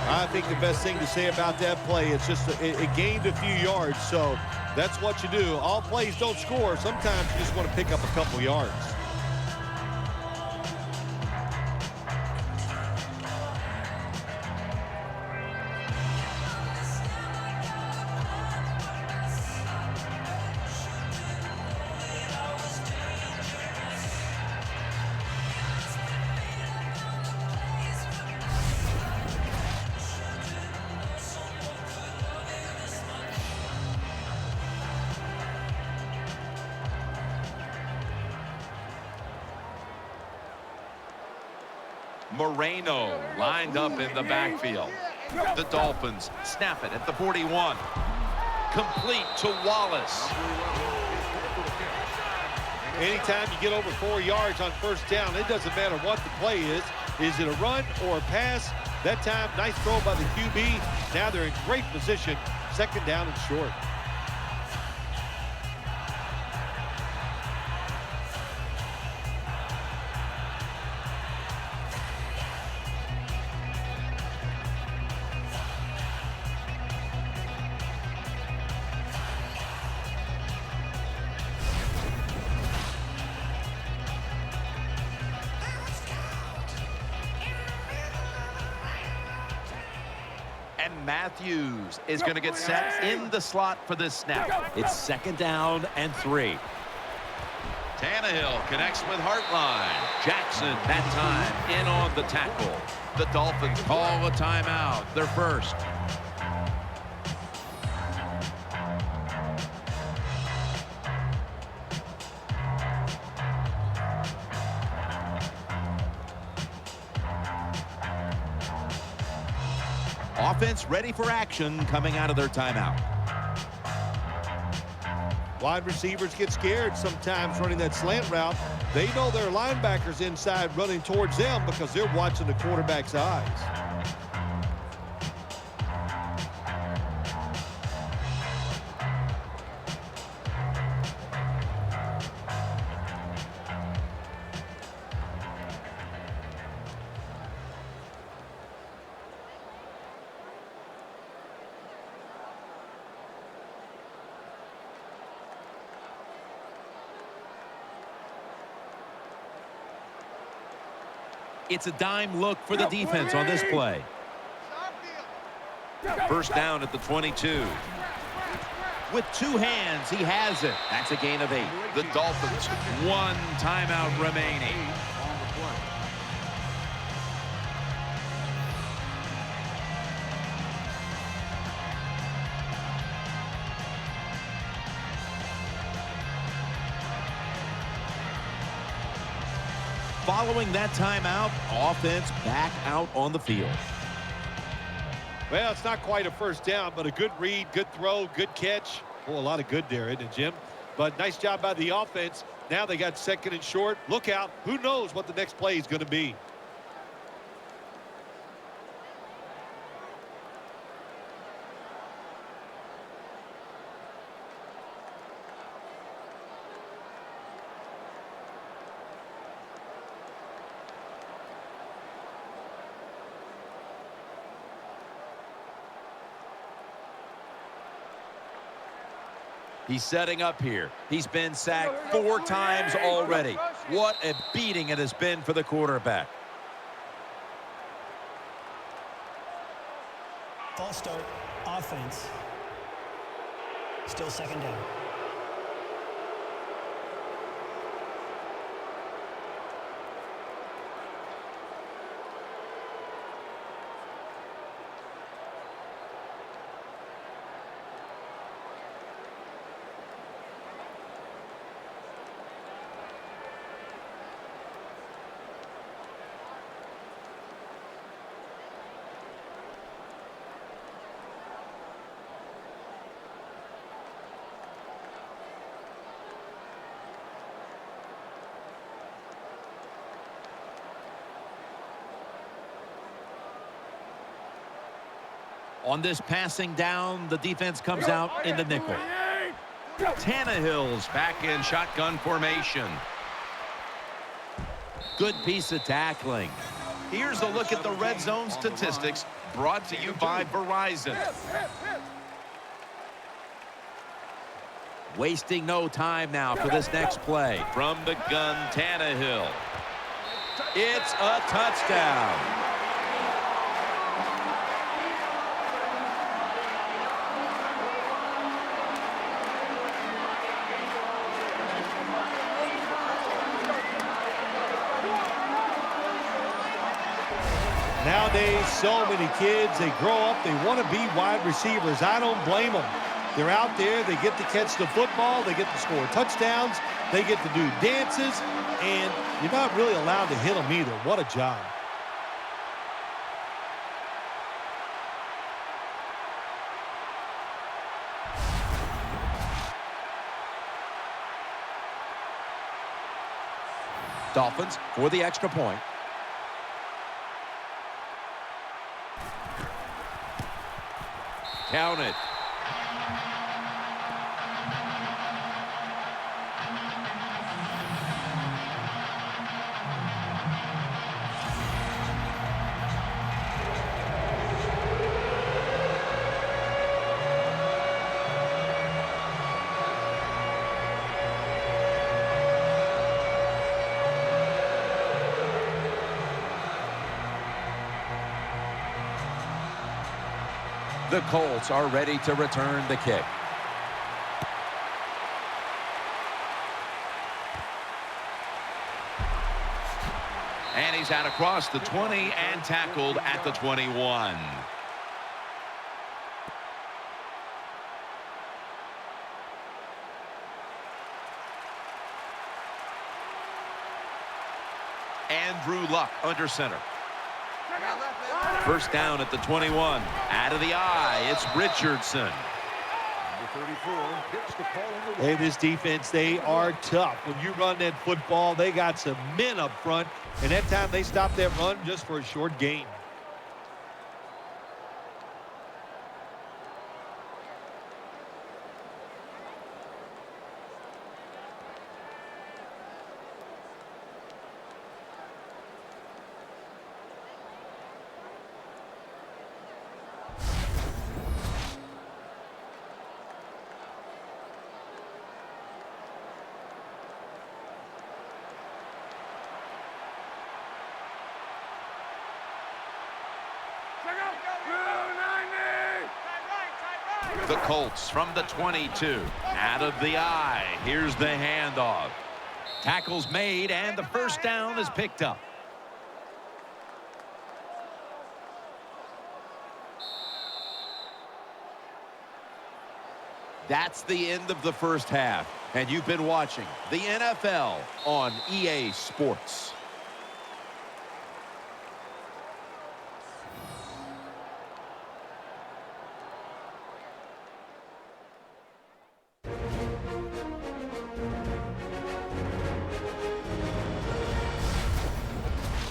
I think the best thing to say about that play is just it gained a few yards, so that's what you do. All plays don't score. Sometimes you just want to pick up a couple yards. Moreno lined up in the backfield. The Dolphins snap it at the 41. Complete to Wallace. Anytime you get over 4 yards on first down, it doesn't matter what the play is. Is it a run or a pass? That time, nice throw by the QB. Now they're in great position. 2nd down and short. Matthews is going to get set in the slot for this snap. It's 2nd down and 3. Tannehill connects with Hartline. Jackson, that time, in on the tackle. The Dolphins call a timeout, their first. Offense ready for action coming out of their timeout. Wide receivers get scared sometimes running that slant route. They know their linebackers inside running towards them because they're watching the quarterback's eyes. It's a dime look for the defense on this play. First down at the 22. With 2 hands, he has it. That's a gain of 8. The Dolphins, 1 timeout remaining. Following that timeout, offense back out on the field. Well, it's not quite a first down, but a good read, good throw, good catch. Oh, a lot of good there, isn't it, Jim? But nice job by the offense. Now they got 2nd and short. Look out. Who knows what the next play is going to be? He's setting up here. He's been sacked 4 times already. What a beating it has been for the quarterback. False start. Offense. Still 2nd down. On this passing down, the defense comes out in the nickel. Tannehill's back in shotgun formation. Good piece of tackling. Here's a look at the red zone statistics brought to you by Verizon. Wasting no time now for this next play. From the gun, Tannehill. It's a touchdown. Nowadays, so many kids, they grow up, they want to be wide receivers. I don't blame them. They're out there, they get to catch the football, they get to score touchdowns, they get to do dances, and you're not really allowed to hit them either. What a job. Dolphins for the extra point. Count it. The Colts are ready to return the kick. And he's out across the 20 and tackled at the 21. Andrew Luck under center. First down at the 21. Out of the eye, it's Richardson. Number 34 gets the call on the Hey, this defense, they are tough. When you run that football, they got some men up front, and that time they stopped that run just for a short gain. The Colts from the 22. Out of the eye. Here's the handoff. Tackle's made, and the first down is picked up. That's the end of the first half, and you've been watching the NFL on EA Sports.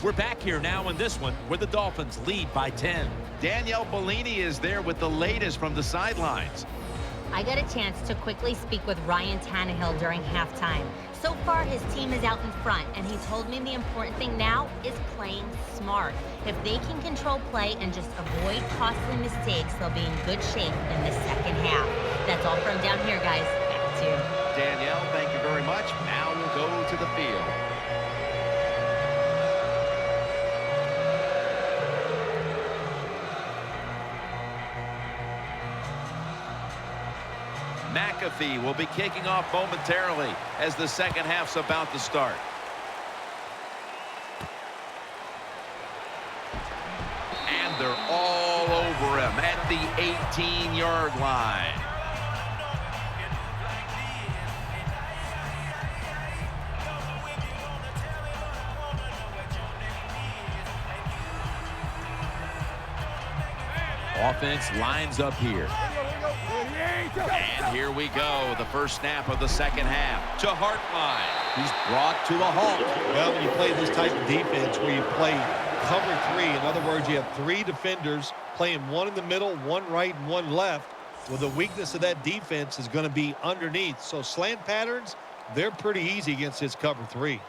We're back here now in this one where the Dolphins lead by 10. Danielle Bellini is there with the latest from the sidelines. I got a chance to quickly speak with Ryan Tannehill during halftime. So far, his team is out in front, and he told me the important thing now is playing smart. If they can control play and just avoid costly mistakes, they'll be in good shape in the second half. That's all from down here, guys. Back to you. Danielle, thank you very much. Now we'll go to the field. McAfee will be kicking off momentarily as the second half's about to start. And they're all over him at the 18-yard line. Offense lines up here. And here we go. The first snap of the second half to Hartline. He's brought to a halt. Well, when you play this type of defense where you play cover three, in other words, you have three defenders playing one in the middle, one right, and one left. Well, the weakness of that defense is going to be underneath. So slant patterns, they're pretty easy against this cover three.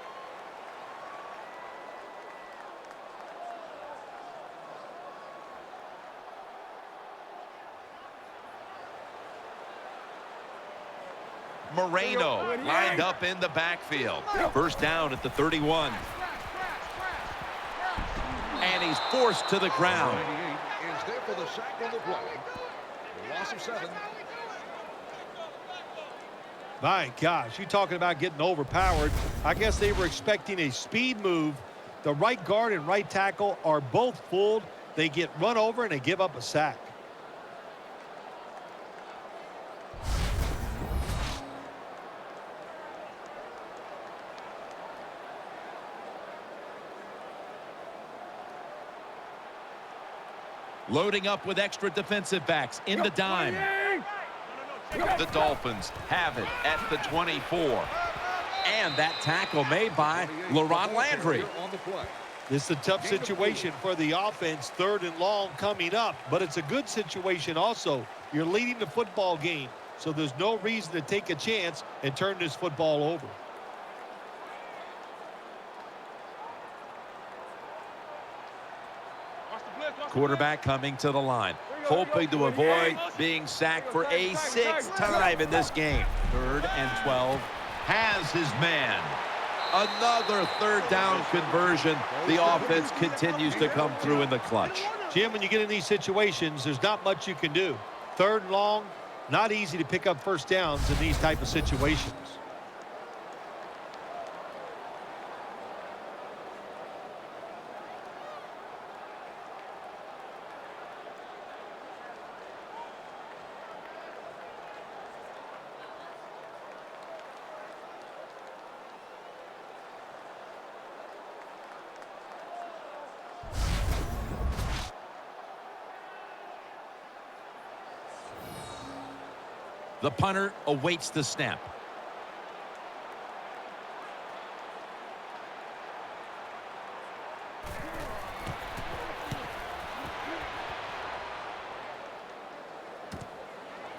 Moreno lined up in the backfield. First down at the 31. And he's forced to the ground. 98 is there for the sack on the play. Loss of 7. My gosh, you're talking about getting overpowered. I guess they were expecting a speed move. The right guard and right tackle are both fooled. They get run over and they give up a sack. Loading up with extra defensive backs in the dime. The Dolphins have it at the 24. And that tackle made by LaRon Landry. This is a tough situation for the offense, 3rd and long coming up, but it's a good situation also. You're leading the football game, so there's no reason to take a chance and turn this football over. Quarterback coming to the line, hoping to avoid being sacked for a 6th time in this game. 3rd and 12, has his man. Another 3rd down conversion. The offense continues to come through in the clutch. Jim, when you get in these situations, there's not much you can do. 3rd and long, not easy to pick up first downs in these type of situations. The punter awaits the snap.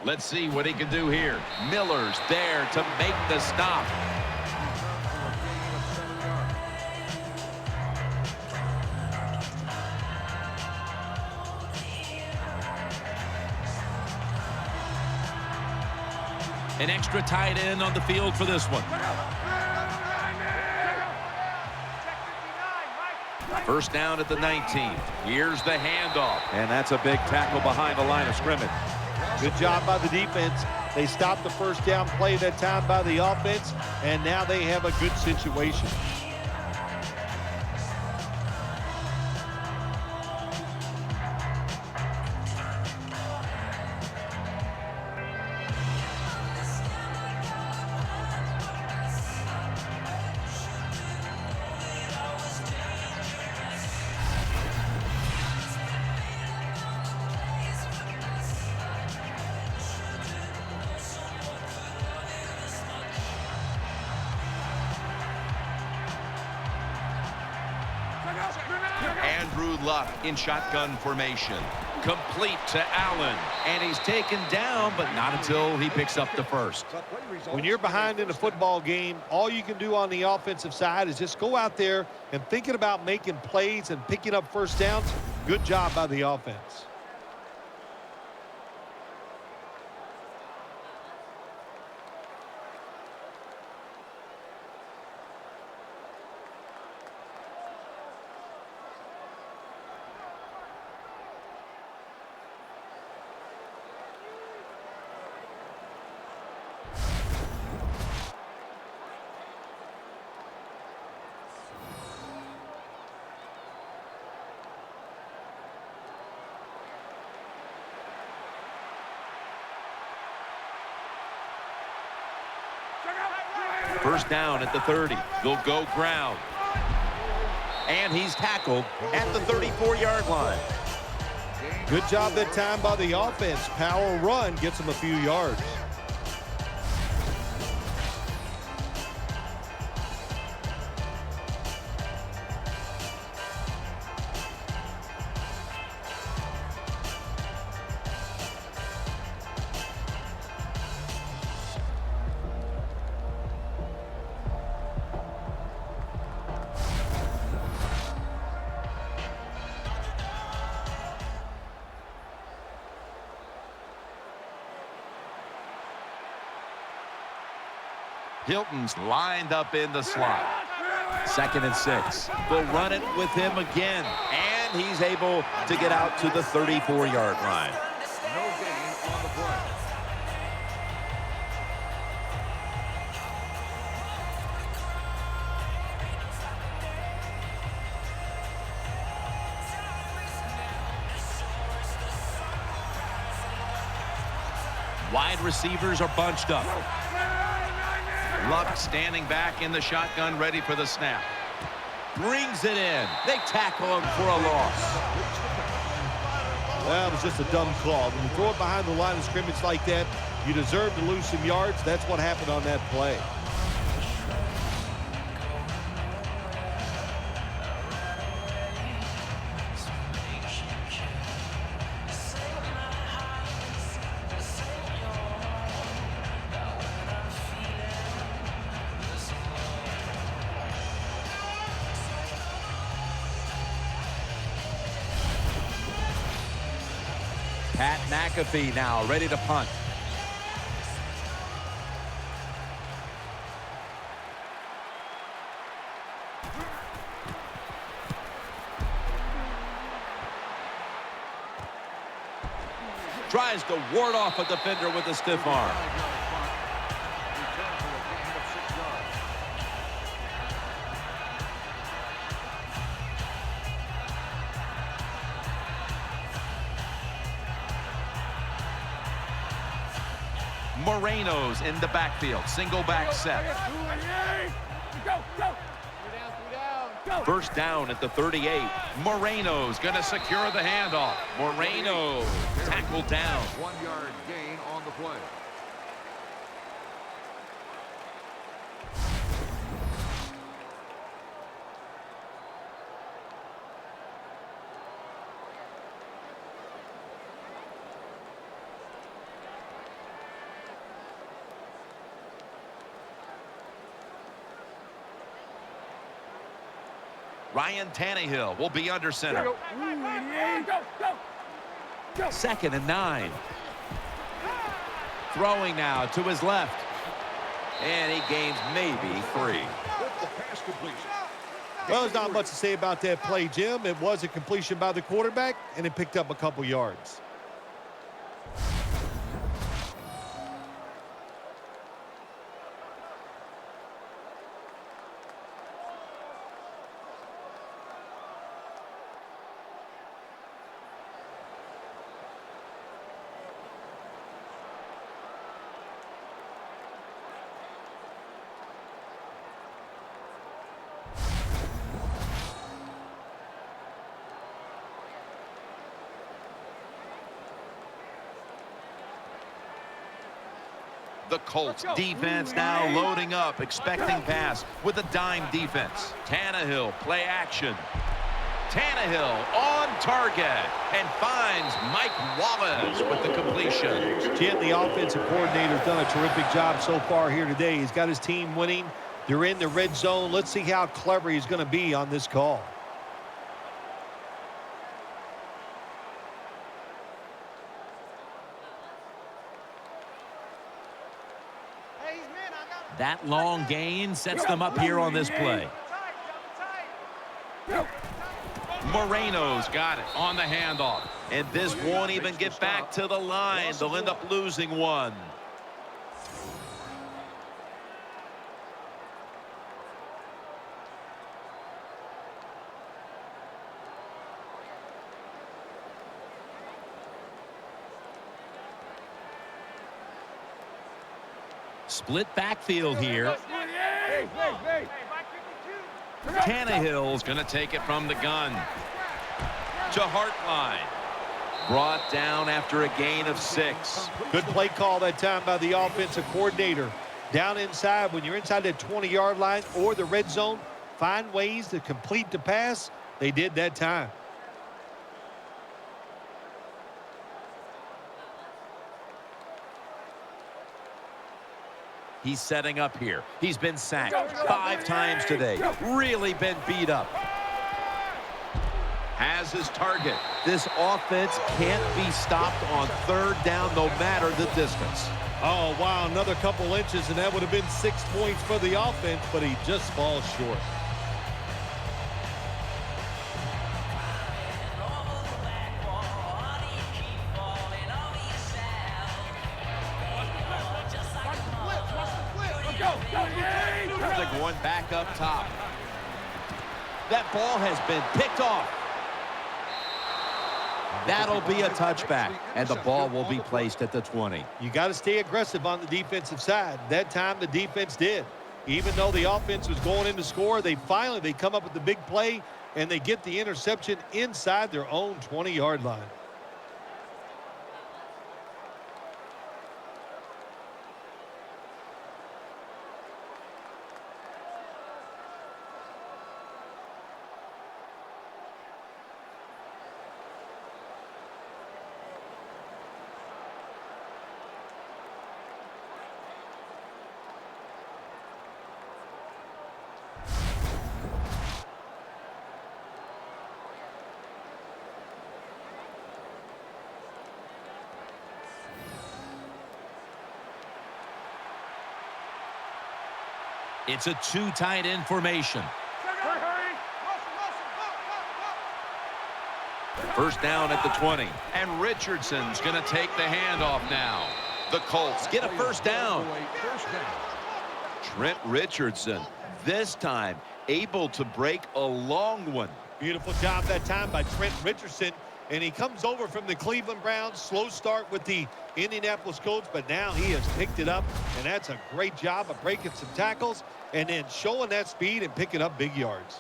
Let's see what he can do here. Miller's there to make the stop. An extra tight end on the field for this one. First down at the 19. Here's the handoff. And that's a big tackle behind the line of scrimmage. Good job by the defense. They stopped the first down play that time by the offense, and now they have a good situation. Andrew Luck in shotgun formation. Complete to Allen. And he's taken down, but not until he picks up the first. When you're behind in a football game, all you can do on the offensive side is just go out there and thinking about making plays and picking up first downs. Good job by the offense. First down at the 30. They'll go ground. And he's tackled at the 34-yard line. Good job that time by the offense. Power run gets them a few yards. Hilton's lined up in the slot. 2nd and 6. They'll run it with him again. And he's able to get out to the 34-yard line. No gain on the play. Wide receivers are bunched up. Luck standing back in the shotgun, ready for the snap. Brings it in. They tackle him for a loss. Well, it was just a dumb call. When you throw it behind the line of scrimmage like that, you deserve to lose some yards. That's what happened on that play. Pat McAfee now ready to punt. Tries to ward off a defender with a stiff arm. Moreno's in the backfield. Single back set. First down at the 38. Moreno's going to secure the handoff. Moreno tackled down. 1 yard gain on the play. Ryan Tannehill will be under center. Second and 9. Throwing now to his left. And he gains maybe 3. Well, there's not much to say about that play, Jim. It was a completion by the quarterback, and it picked up a couple yards. The Colts defense now loading up, expecting pass with a dime defense. Tannehill, play action. Tannehill on target and finds Mike Wallace with the completion. Jim, the offensive coordinator's done a terrific job so far here today. He's got his team winning. They're in the red zone. Let's see how clever he's going to be on this call. That long gain sets them up here on this play. Moreno's got it on the handoff. And this won't even get back to the line. They'll end up losing one. Split backfield here. Tannehill's going to take it from the gun. To Hartline. Brought down after a gain of 6. Good play call that time by the offensive coordinator. Down inside, when you're inside that 20-yard line or the red zone, find ways to complete the pass. They did that time. He's setting up here. He's been sacked 5 times today. Really been beat up. Has his target. This offense can't be stopped on 3rd down no matter the distance. Oh, wow, another couple inches, and that would have been 6 points for the offense, but he just falls short. They're going back up top. That ball has been picked off. That'll be a touchback, and the ball will be placed at the 20. You got to stay aggressive on the defensive side. That time the defense did. Even though the offense was going in to score, they come up with the big play, and they get the interception inside their own 20-yard line. It's a 2 tight end formation. First down at the 20. And Richardson's going to take the handoff now. The Colts get a first down. Trent Richardson, this time, able to break a long one. Beautiful job that time by Trent Richardson. And he comes over from the Cleveland Browns. Slow start with the Indianapolis Colts, but now he has picked it up. And that's a great job of breaking some tackles and then showing that speed and picking up big yards.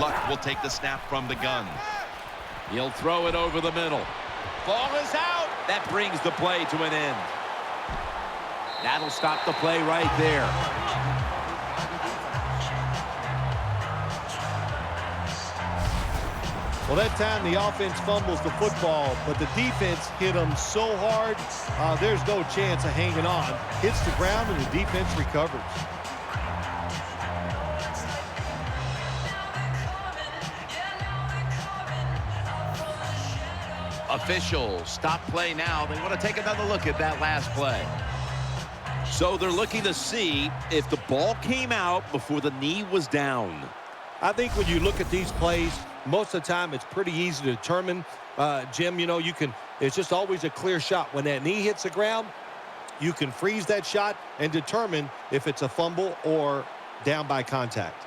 Luck will take the snap from the gun. He'll throw it over the middle. Ball is out. That brings the play to an end. That'll stop the play right there. Well, that time the offense fumbles the football, but the defense hit them so hard, there's no chance of hanging on. Hits the ground, and the defense recovers. Officials stop play now. They want to take another look at that last play. So they're looking to see if the ball came out before the knee was down. I think when you look at these plays, most of the time it's pretty easy to determine. Jim, you know, it's just always a clear shot. When that knee hits the ground, you can freeze that shot and determine if it's a fumble or down by contact.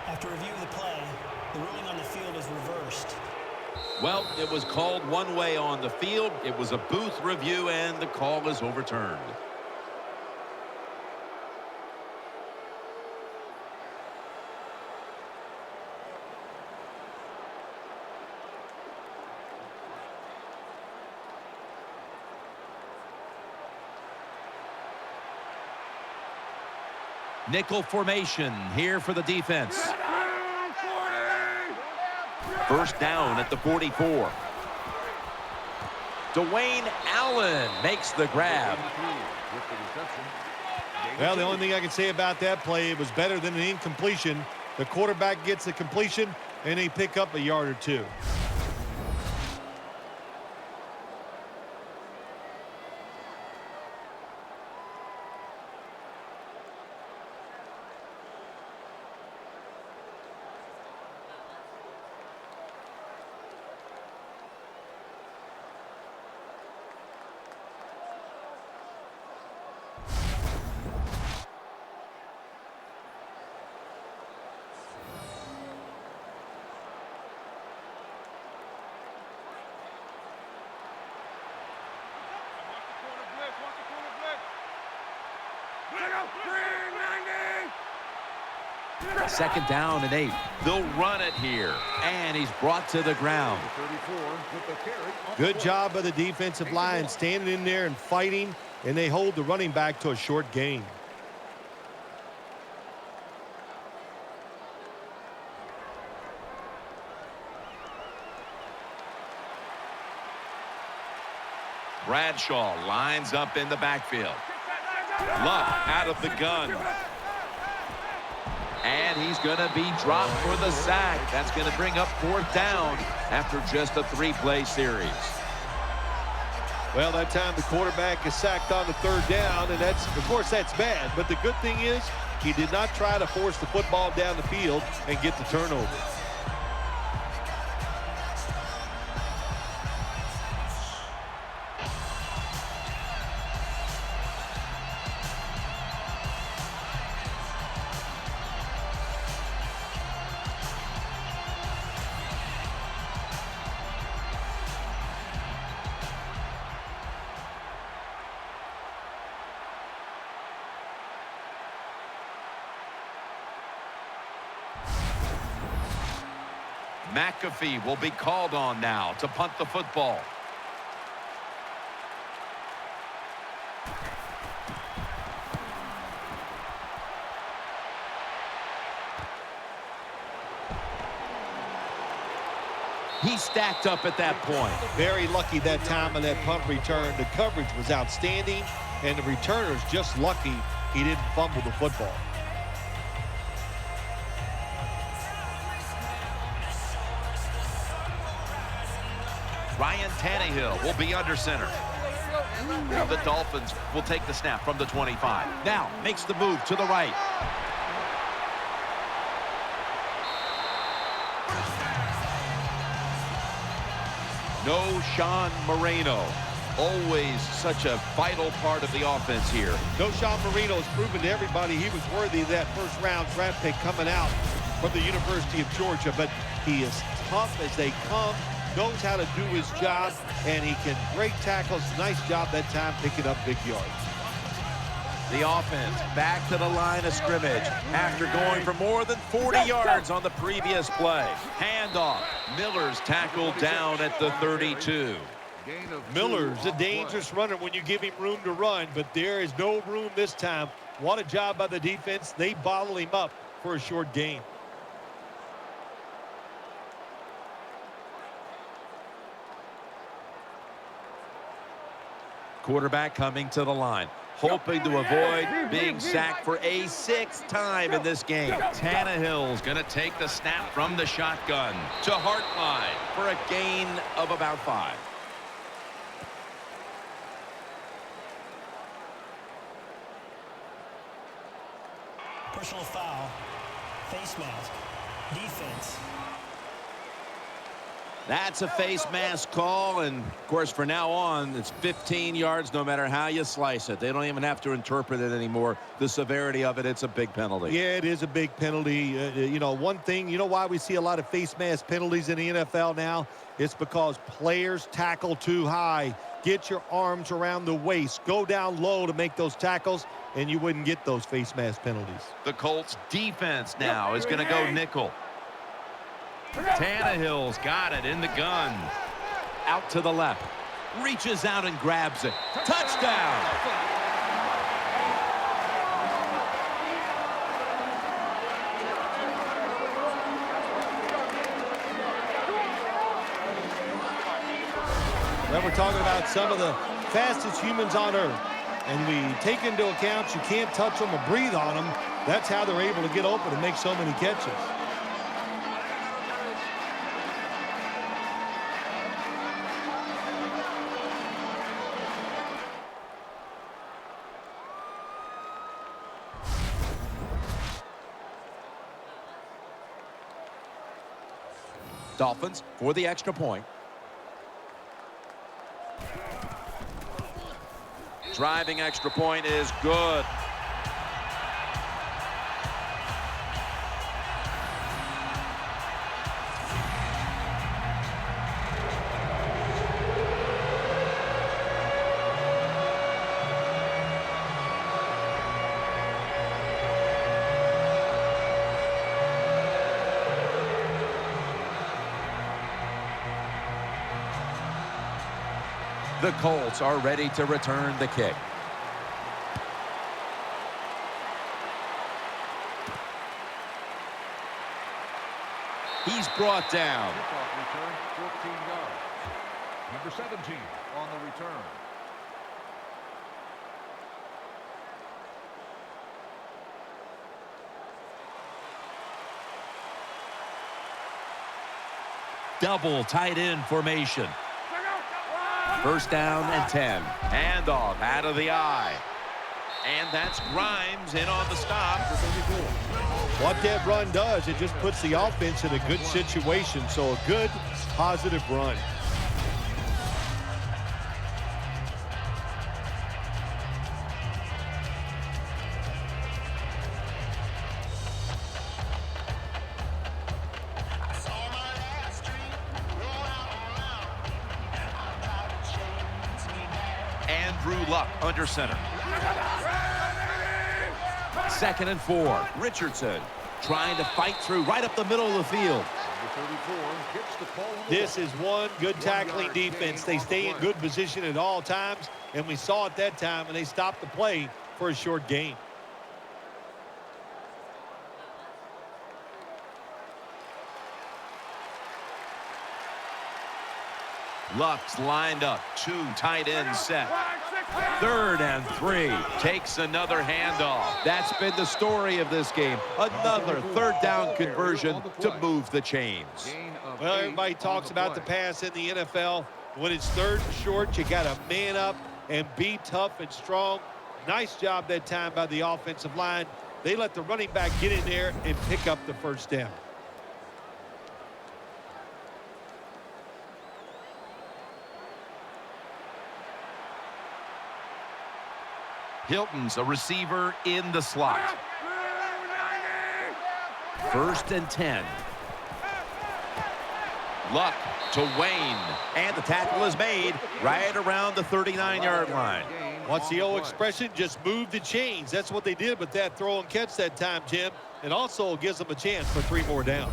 After review of the play, the ruling on the field is reversed. Well, it was called one way on the field. It was a booth review, and the call is overturned. Nickel formation here for the defense. First down at the 44. Dwayne Allen makes the grab. Well, the only thing I can say about that play, it was better than an incompletion. The quarterback gets the completion, and they pick up a yard or two. Second down and 8. They'll run it here. And he's brought to the ground. Good job by the defensive line, standing in there and fighting, and they hold the running back to a short gain. Bradshaw lines up in the backfield. Luck out of the gun. And he's going to be dropped for the sack. That's going to bring up fourth down after just a 3-play series. Well, that time the quarterback is sacked on the third down, and that's, of course, that's bad. But the good thing is he did not try to force the football down the field and get the turnover. McAfee will be called on now to punt the football. He's stacked up at that point. Very lucky that time on that punt return. The coverage was outstanding, and the returner's just lucky he didn't fumble the football. Ryan Tannehill will be under center. The Dolphins will take the snap from the 25. Now makes the move to the right. No Sean Moreno. Always such a vital part of the offense here. Sean Marino has proven to everybody he was worthy of that first-round draft pick coming out from the University of Georgia, but he is tough as they come, knows how to do his job, and he can break tackles. Nice job that time picking up big yards. The offense back to the line of scrimmage after going for more than 40 yards on the previous play. Handoff. Miller's tackled down at the 32. Miller's a dangerous runner when you give him room to run, but there is no room this time. What a job by the defense. They bottle him up for a short gain. Quarterback coming to the line, hoping to avoid being sacked for a 6th time in this game. Tannehill's going to take the snap from the shotgun to Hartline For a gain of about 5. Personal foul. Face mask. Defense. That's a face mask call, and of course from now on it's 15 yards no matter how you slice it. They don't even have to interpret it anymore. The severity of it, it's a big penalty. Yeah, it is a big penalty. You know, one thing, you know why we see a lot of face mask penalties in the NFL now? It's because players tackle too high. Get your arms around the waist. Go down low to make those tackles, and you wouldn't get those face mask penalties. The Colts defense now is going to go nickel. Tannehill's got it in the gun. Out to the left. Reaches out and grabs it. Touchdown! Well, we're talking about some of the fastest humans on earth. And we take into account you can't touch them or breathe on them. That's how they're able to get open and make so many catches. Dolphins for the extra point. Driving extra point is good. The Colts are ready to return the kick. He's brought down. Kickoff return, 14 yards. Number 17 on the return. Double tight end formation. First down and 10. Handoff out of the eye. And that's Grimes in on the stop. What that run does, it just puts the offense in a good situation. So a good, positive run. Luck under center. 2nd and 4. Richardson trying to fight through right up the middle of the field. 34 hits the ball. This is one good tackling defense. They stay in good position at all times, and we saw it that time, and they stopped the play for a short gain. Luck's lined up. 2 tight ends set. 3rd and 3. Takes another handoff. That's been the story of this game. Another 3rd down conversion to move the chains. Well, everybody talks about the pass in the NFL. When it's 3rd and short, you got to man up and be tough and strong. Nice job that time by the offensive line. They let the running back get in there and pick up the 1st down. Hilton's a receiver in the slot. 1st and 10. Luck to Wayne. And the tackle is made right around the 39-yard line. What's the old expression? Just move the chains. That's what they did with that throw and catch that time, Jim. It also gives them a chance for 3 more downs.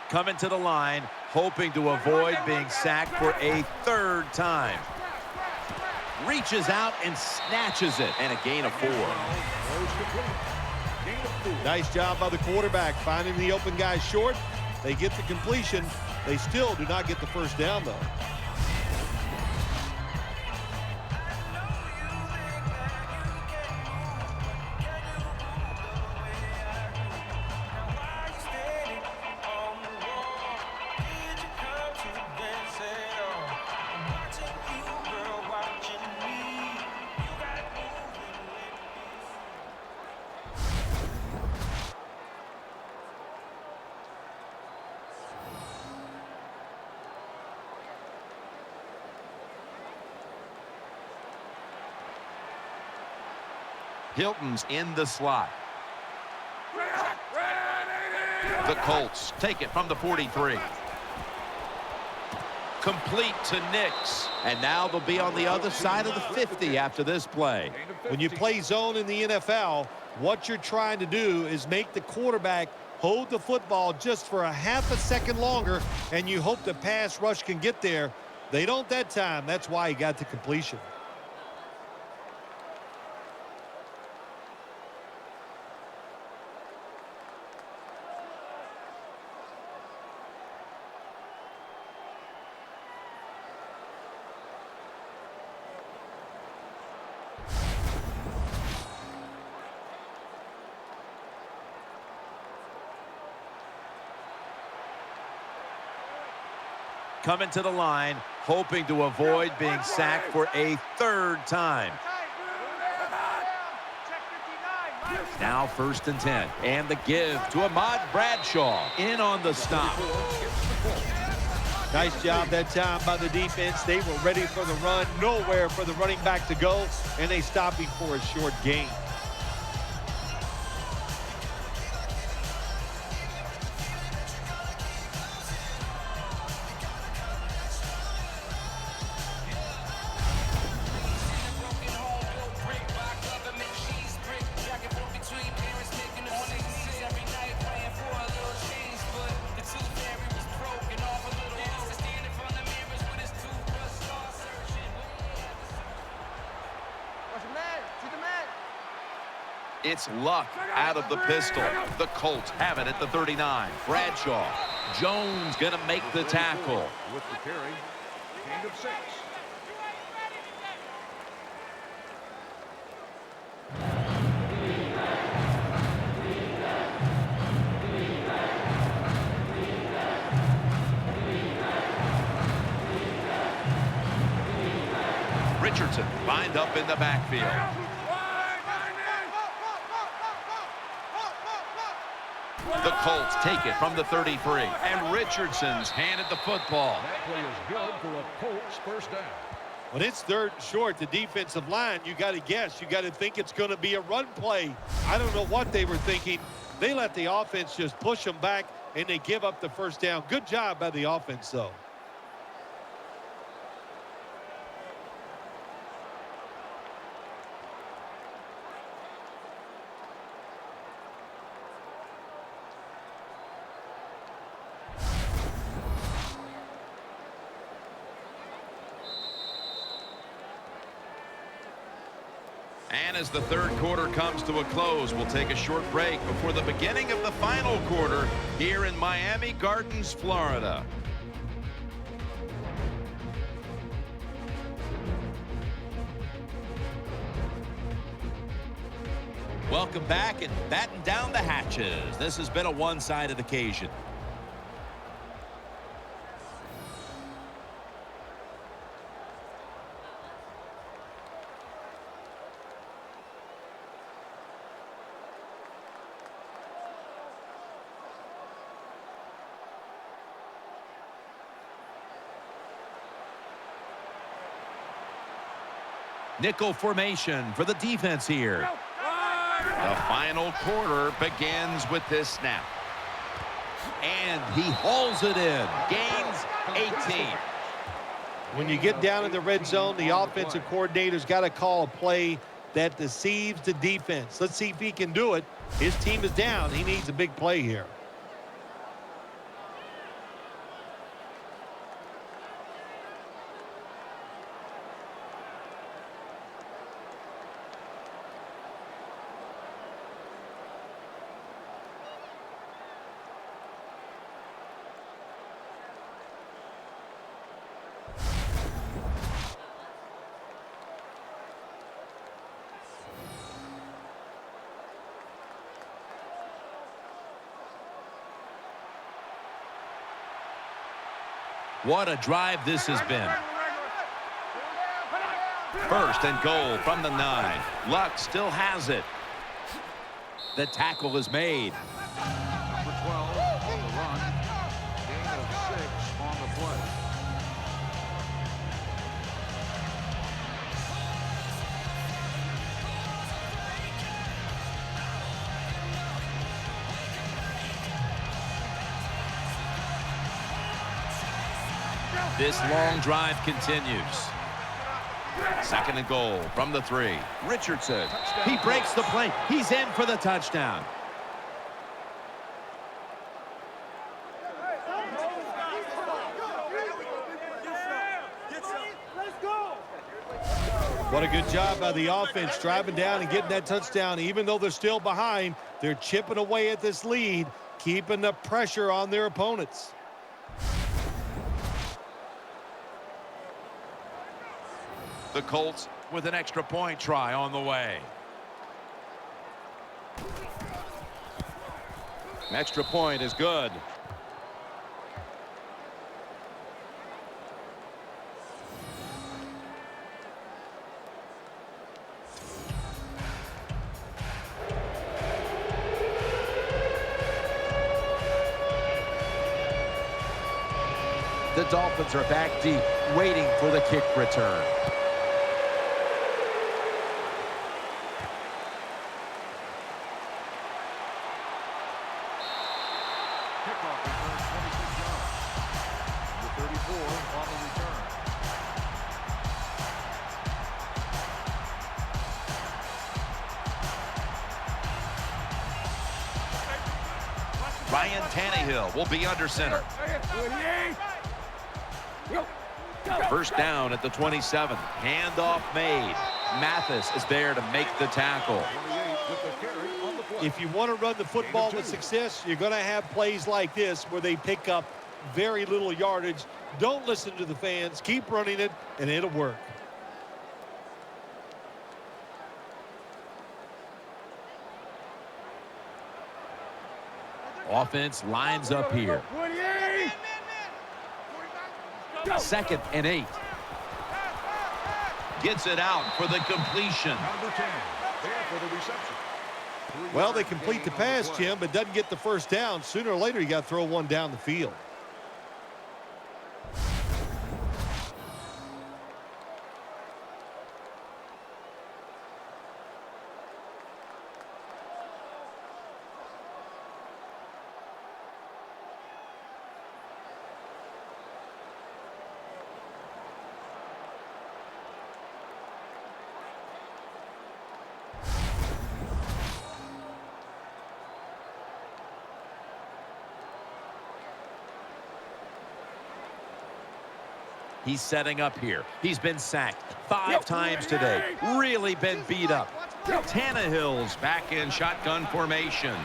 Coming to the line, hoping to avoid being sacked for a 3rd time. Reaches out and snatches it, and a gain of 4. Nice job by the quarterback finding the open guy short. They get the completion. They still do not get the 1st down, though. Hilton's in the slot. The Colts take it from the 43. Complete to Nix. And now they'll be on the other side of the 50 after this play. When you play zone in the NFL, what you're trying to do is make the quarterback hold the football just for a half a second longer, and you hope the pass rush can get there. They don't that time. That's why he got the completion. Coming to the line, hoping to avoid being sacked for a 3rd time. Now 1st and 10. And the give to Ahmad Bradshaw. In on the stop. Nice job that time by the defense. They were ready for the run. Nowhere for the running back to go. And they stopped him for a short gain. It's Luck out of the pistol. The Colts have it at the 39. Bradshaw. Jones going to make the tackle. With the carry, gain of 6. Richardson lined up in the backfield. The Colts take it from the 33. And Richardson's handed the football. That play is good for a Colts first down. When it's 3rd and short, the defensive line, you got to guess. You got to think it's going to be a run play. I don't know what they were thinking. They let the offense just push them back, and they give up the first down. Good job by the offense, though. And as the 3rd quarter comes to a close, we'll take a short break before the beginning of the final quarter here in Miami Gardens, Florida. Welcome back and batten down the hatches. This has been a one-sided occasion. Nickel formation for the defense here. The final quarter begins with this snap. And he hauls it in. Gains 18. When you get down in the red zone, the offensive coordinator's got to call a play that deceives the defense. Let's see if he can do it. His team is down. He needs a big play here. What a drive this has been. 1st and goal from the 9. Luck still has it. The tackle is made. Number 12 on the run. Gain of 6 on the play. This long drive continues. 2nd and goal from the 3. Richardson. He breaks the play. He's in for the touchdown. What a good job by the offense driving down and getting that touchdown. Even though they're still behind, they're chipping away at this lead, keeping the pressure on their opponents. The Colts with an extra point try on the way. Extra point is good. The Dolphins are back deep, waiting for the kick return. Kickoff return 26 yards. The 34 on the return. Ryan Tannehill will be under center. 1st down at the 27. Handoff made. Mathis is there to make the tackle. 28 with the carry on the play. If you want to run the football with success, you're going to have plays like this where they pick up very little yardage. Don't listen to the fans. Keep running it, and it'll work. Offense lines up here. 2nd and 8. Gets it out for the completion. Number 10 there for the reception. Well, they complete the pass, Jim, but doesn't get the first down. Sooner or later, you got to throw one down the field. He's setting up here. He's been sacked 5 times today. Really been beat up. Tannehill's back in shotgun formation.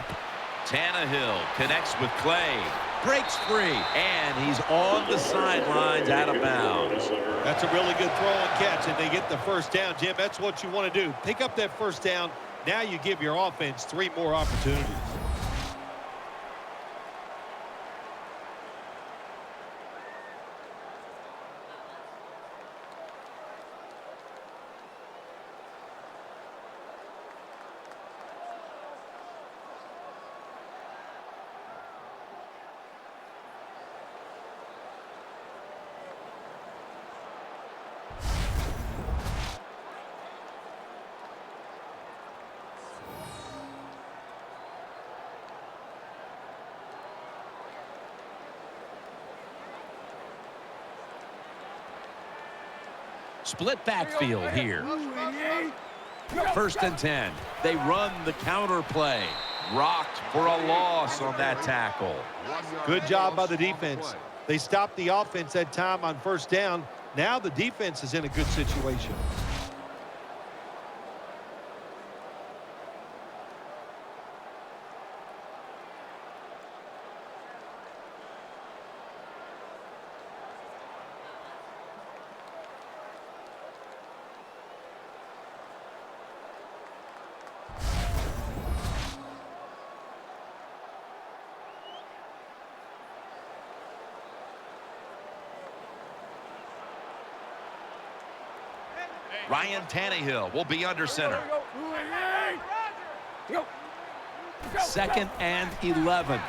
Tannehill connects with Clay. Breaks free. And he's on the sidelines out of bounds. That's a really good throw and catch, and they get the first down, Jim. That's what you want to do. Pick up that first down. Now you give your offense 3 more opportunities. Split backfield here. 1st and 10. They run the counter play. Rocked for a loss on that tackle. Good job by the defense. They stopped the offense that time on first down. Now the defense is in a good situation. Ryan Tannehill will be under center. 2nd and 11.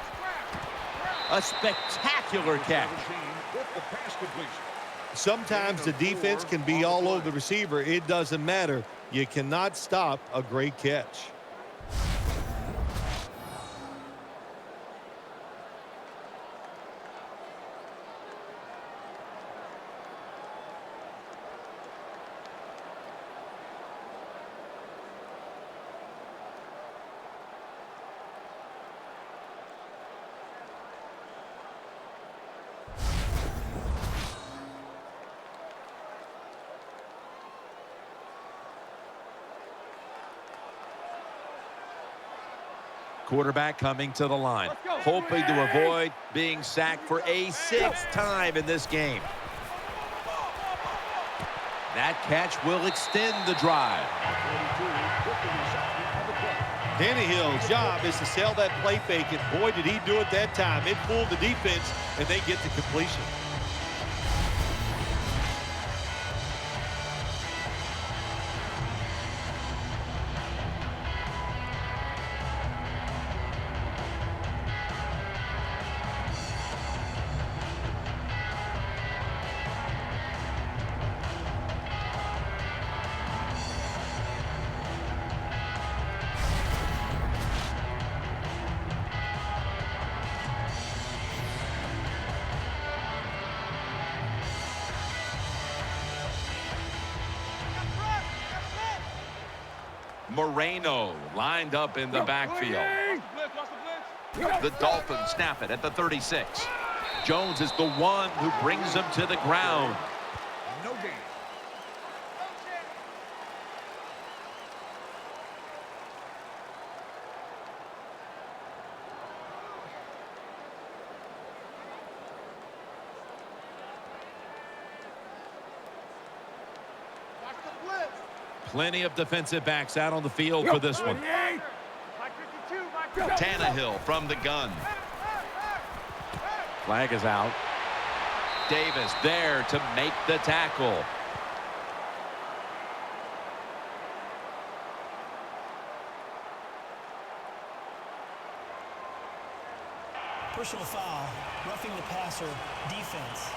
A spectacular catch. Sometimes the defense can be all over the receiver. It doesn't matter. You cannot stop a great catch. Quarterback coming to the line, hoping to avoid being sacked for a 6th time in this game. That catch will extend the drive. Tannehill's job is to sell that play fake, and boy, did he do it that time. It fooled the defense, and they get the completion. Moreno lined up in the backfield. The Dolphins snap it at the 36. Jones is the one who brings him to the ground. No gain. Plenty of defensive backs out on the field for this one. Tannehill from the gun. Flag is out. Davis there to make the tackle. Personal foul, roughing the passer, defense.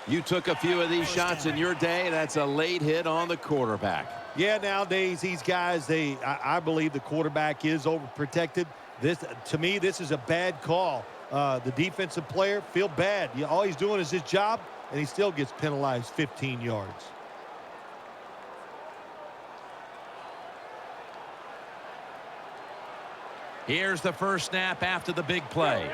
You took a few of these shots in your day. That's a late hit on the quarterback. Yeah, nowadays these guys, I believe the quarterback is overprotected. To me, this is a bad call. The defensive player feel bad. All he's doing is his job, and he still gets penalized 15 yards. Here's the first snap after the big play.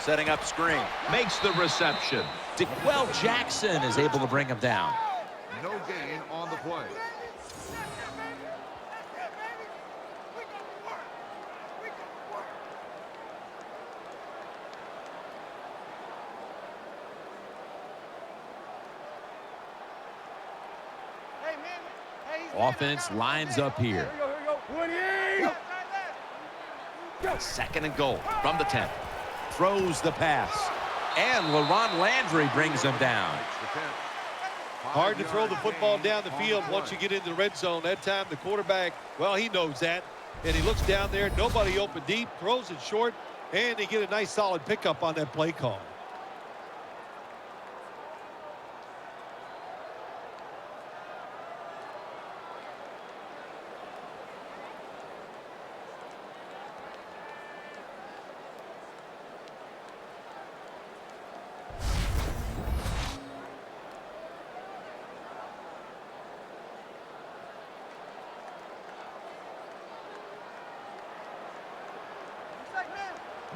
Setting up screen. Makes the reception. DeQuell Jackson is able to bring him down. No gain on the play. Offense lines up here. Second and goal from the 10. Throws the pass. And LaRon Landry brings him down. Hard to throw the football down the field once you get into the red zone. That time the quarterback, well, he knows that. And he looks down there, nobody open deep, throws it short, and they get a nice solid pickup on that play call.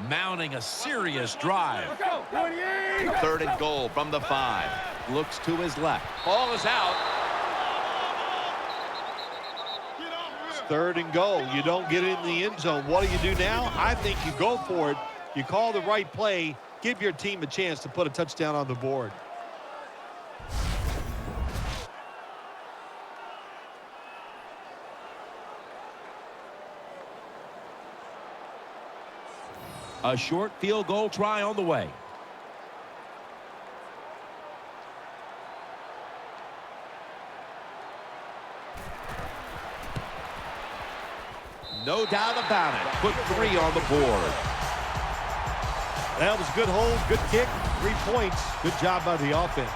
Mounting a serious drive. Third and goal from the 5. Looks to his left. Ball is out. It's third and goal. You don't get in the end zone. What do you do now? I think you go for it. You call the right play. Give your team a chance to put a touchdown on the board. A short field goal try on the way. No doubt about it. Put 3 on the board. That was a good hold, good kick, 3 points. Good job by the offense.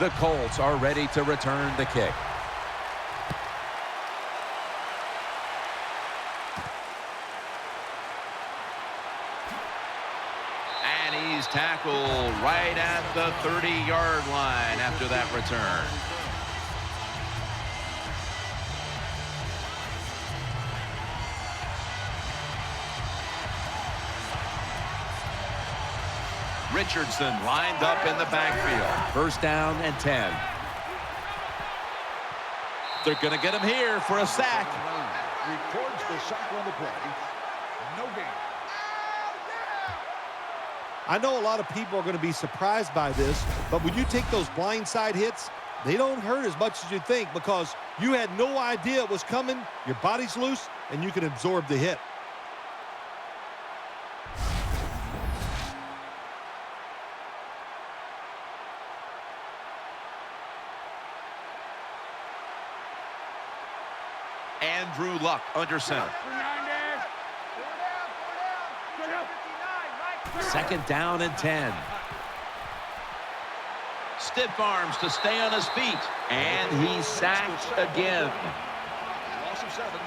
The Colts are ready to return the kick. And he's tackled right at the 30-yard line after that return. Richardson lined up in the backfield. First down and 10. They're going to get him here for a sack. Records the sack on the play. No gain. I know a lot of people are going to be surprised by this, but when you take those blindside hits, they don't hurt as much as you think because you had no idea it was coming, your body's loose, and you can absorb the hit. Andrew Luck under center. Second down and 10. Stiff arms to stay on his feet. And he's sacked again. Loss of 7.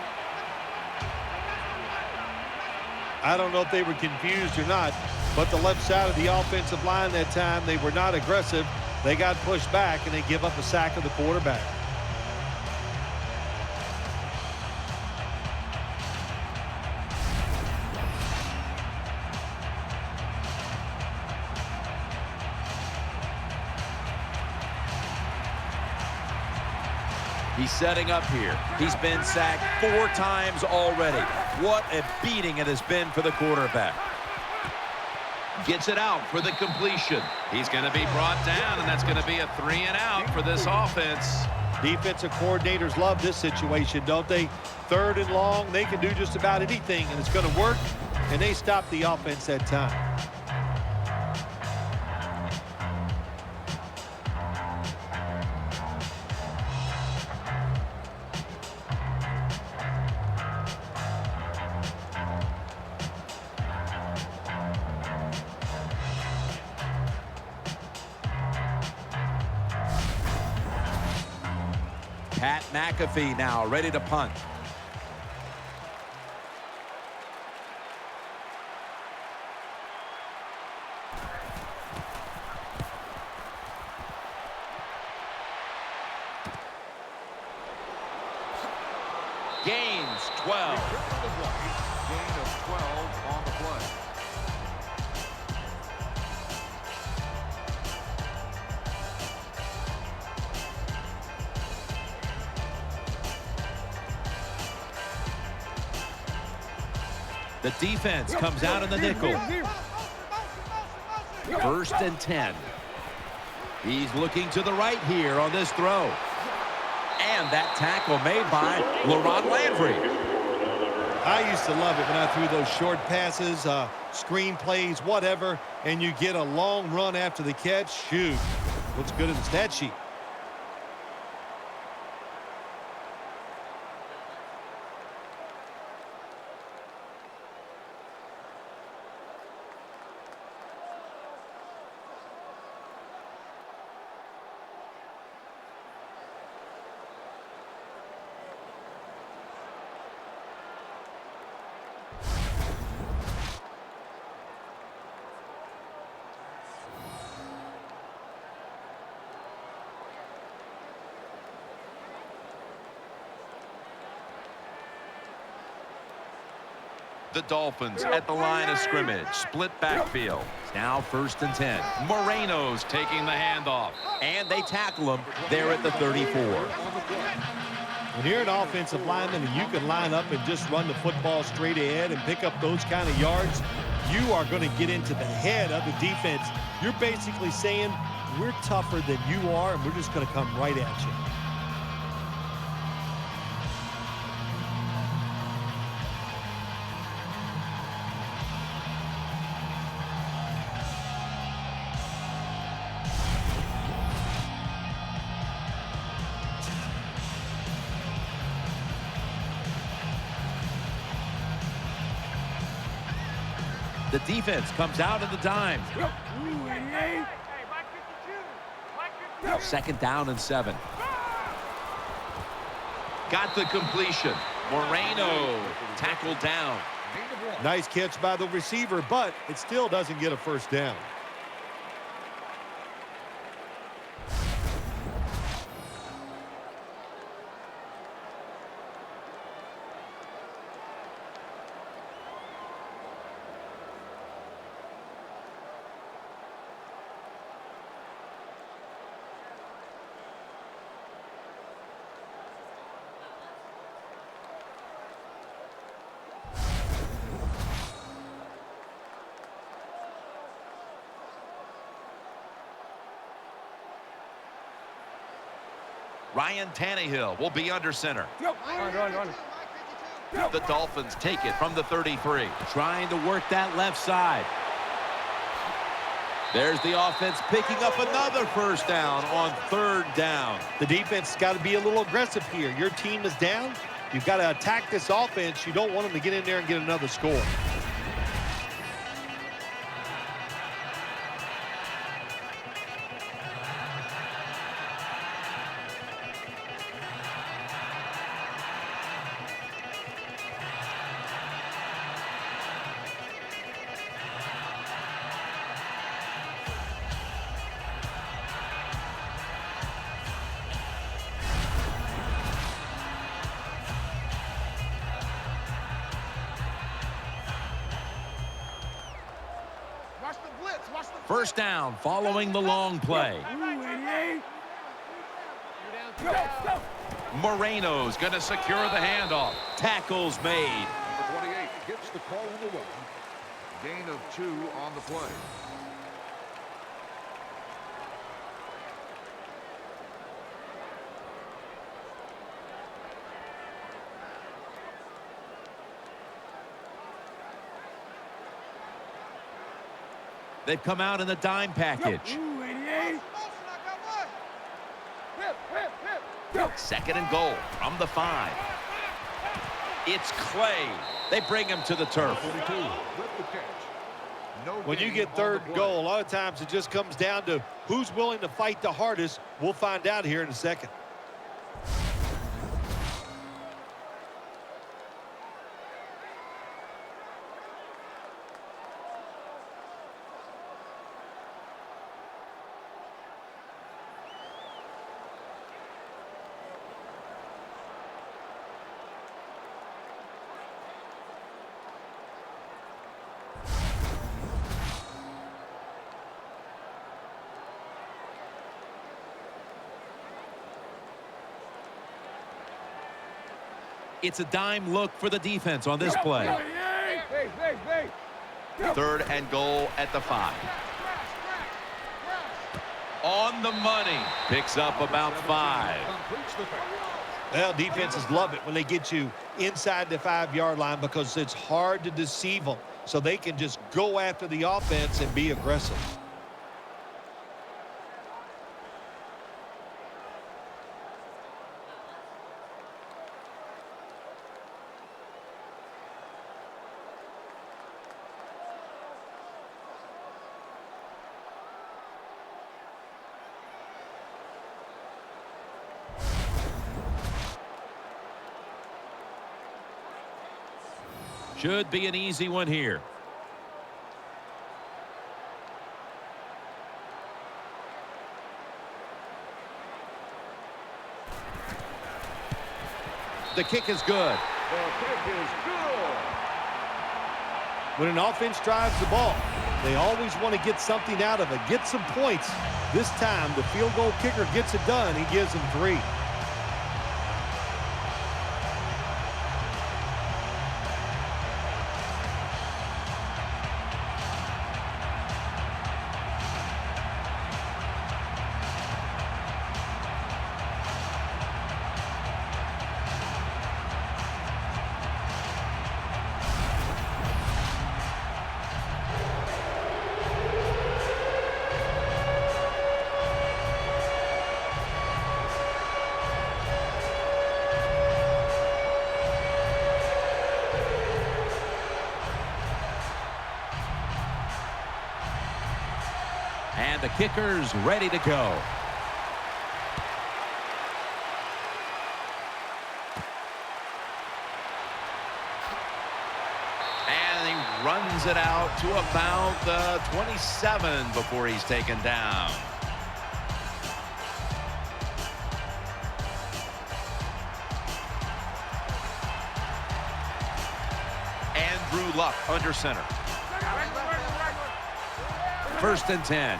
I don't know if they were confused or not, but the left side of the offensive line that time, they were not aggressive. They got pushed back, and they give up a sack of the quarterback. He's setting up here. He's been sacked 4 times already. What a beating it has been for the quarterback. Gets it out for the completion. He's going to be brought down, and that's going to be a 3-and-out for this offense. Defensive coordinators love this situation, don't they? 3rd and long, they can do just about anything, and it's going to work, and they stop the offense that time. Pat McAfee now ready to punt. Gains 12. Gain of 12 on the play. The defense comes out in the nickel. 1st and 10. He's looking to the right here on this throw. And that tackle made by LaRon Landry. I used to love it when I threw those short passes, screen plays, whatever, and you get a long run after the catch. Shoot, looks good in the stat sheet. The Dolphins at the line of scrimmage. Split backfield. Now 1st and 10. Moreno's taking the handoff. And they tackle him there at the 34. When you're an offensive lineman and you can line up and just run the football straight ahead and pick up those kind of yards, you are going to get into the head of the defense. You're basically saying, we're tougher than you are, and we're just going to come right at you. The defense comes out at the dime. 2nd down and 7. Got the completion. Moreno tackled down. Nice catch by the receiver, but it still doesn't get a 1st down. Ryan Tannehill will be under center. The Dolphins take it from the 33. Trying to work that left side. There's the offense picking up another 1st down on 3rd down. The defense has got to be a little aggressive here. Your team is down. You've got to attack this offense. You don't want them to get in there and get another score. First down following the long play. Moreno's going to secure the handoff. Tackles made. Number 28 gets the call on the run. Gain of 2 on the play. They've come out in the dime package. Second and goal from the 5. It's Clay. They bring him to the turf. 42 with the catch. No When you gain get on third the and play. goal, a lot of times it just comes down to who's willing to fight the hardest. We'll find out here in a second. It's a dime look for the defense on this play. Third and goal at the 5. On the money. Picks up about 5. Completes the pass. Well, defenses love it when they get you inside the 5-yard line because it's hard to deceive them. So they can just go after the offense and be aggressive. Should be an easy one here. The kick is good. The kick is good. When an offense drives the ball, they always want to get something out of it, get some points. This time, the field goal kicker gets it done. He gives them 3. And the kicker's ready to go. And he runs it out to about the 27 before he's taken down. Andrew Luck under center. First and 10.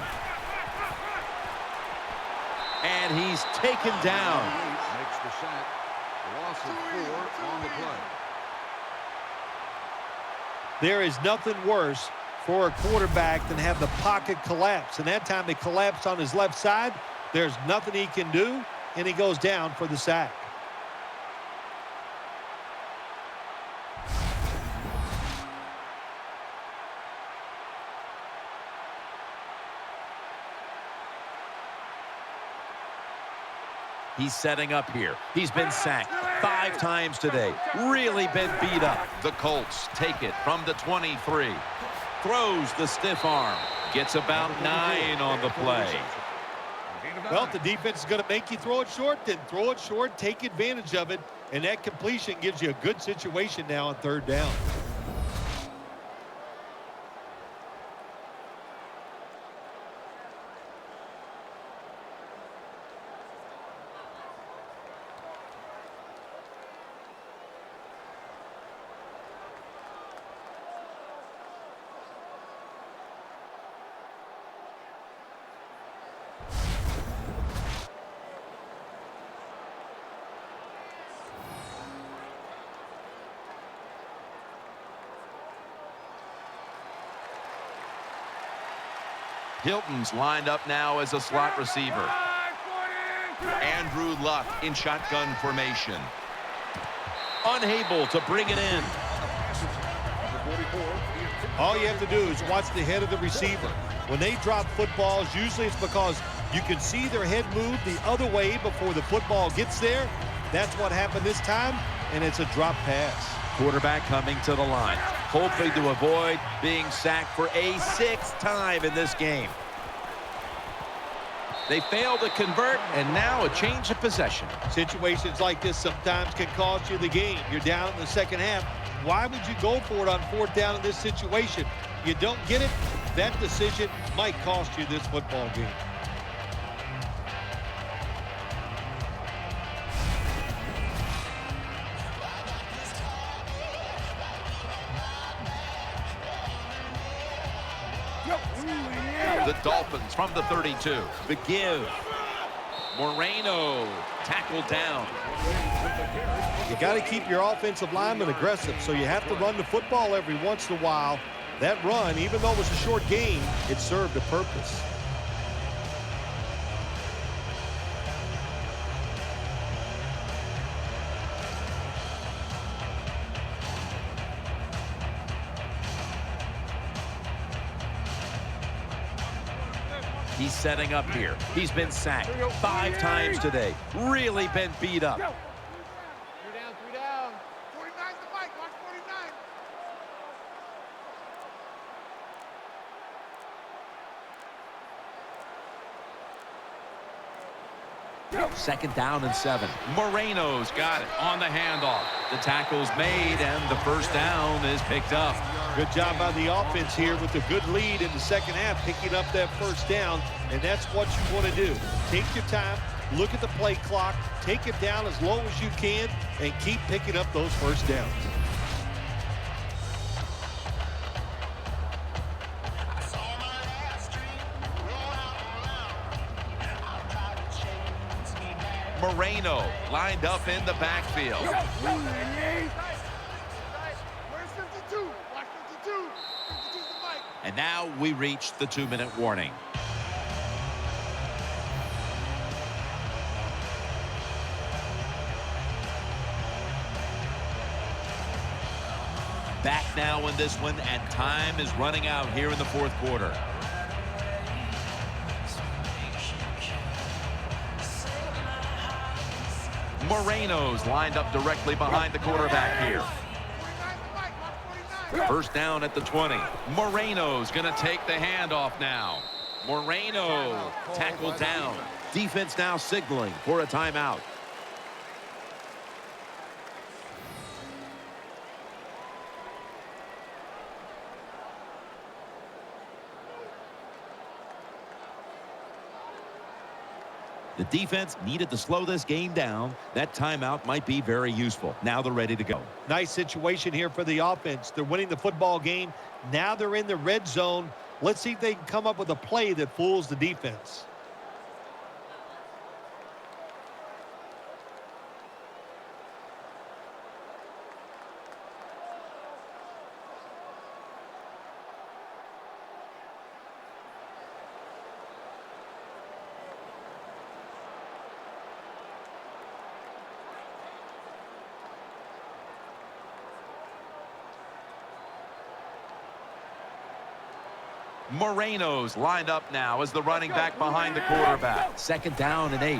And he's taken down. Makes the sack. Loss of 4 on the play. There is nothing worse for a quarterback than have the pocket collapse. And that time it collapsed on his left side. There's nothing he can do, and he goes down for the sack. He's setting up here. He's been sacked 5 times today. Really been beat up. The Colts take it from the 23. Throws the stiff arm. Gets about 9 on the play. Well, if the defense is going to make you throw it short, then throw it short, take advantage of it, and that completion gives you a good situation now on third down. Hilton's lined up now as a slot receiver. Andrew Luck in shotgun formation. Unable to bring it in. All you have to do is watch the head of the receiver. When they drop footballs, usually it's because you can see their head move the other way before the football gets there. That's what happened this time, and it's a drop pass. Quarterback coming to the line, hoping to avoid being sacked for a sixth time in this game. They fail to convert, and now a change of possession. Situations like this sometimes can cost you the game. You're down in the second half. Why would you go for it on fourth down in this situation? You don't get it, that decision might cost you this football game. The Dolphins from the 32. The give. Moreno tackled down. You got to keep your offensive linemen aggressive, so you have to run the football every once in a while. That run, even though it was a short game, it served a purpose. He's setting up here. He's been sacked 5 times today. Really been beat up. 3 down, 3 down. 49's the fight. Watch 49. Second down and 7. Moreno's got it on the handoff. The tackle's made, and the first down is picked up. Good job by the offense here with a good lead in the second half, picking up that first down, and that's what you want to do. Take your time, look at the play clock, take it down as low as you can, and keep picking up those first downs. Moreno lined up in the backfield. Where's 52? Watch 52. 52's the fight. And now we reach the 2-minute warning. Back now in this one, and time is running out here in the fourth quarter. Moreno's lined up directly behind the quarterback here. 49's the fight. Watch 49. First down at the 20. Moreno's going to take the handoff now. Moreno tackled down. Defense now signaling for a timeout. The defense needed to slow this game down. That timeout might be very useful. Now they're ready to go. Nice situation here for the offense. They're winning the football game. Now they're in the red zone. Let's see if they can come up with a play that fools the defense. Moreno's lined up now as the running back behind the quarterback. Second down and 8.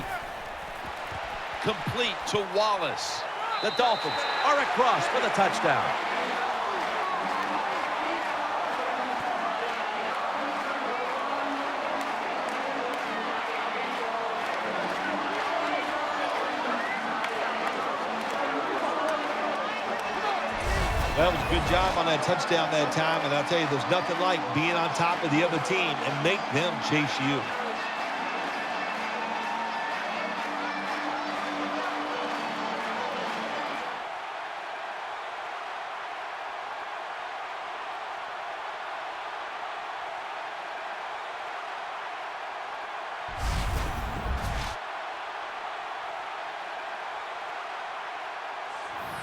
Complete to Wallace. The Dolphins are across for the touchdown. Well, it was a good job on that touchdown that time, and I'll tell you, there's nothing like being on top of the other team and make them chase you.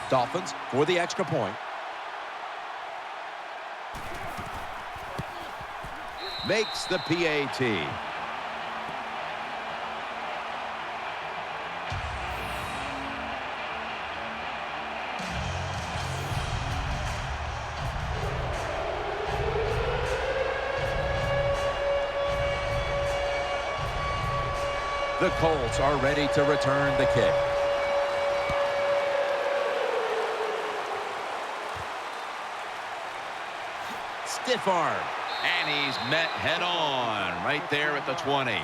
Dolphins for the extra point. makes the PAT. The Colts are ready to return the kick. Stiff arm. And he's met head on right there at the 20.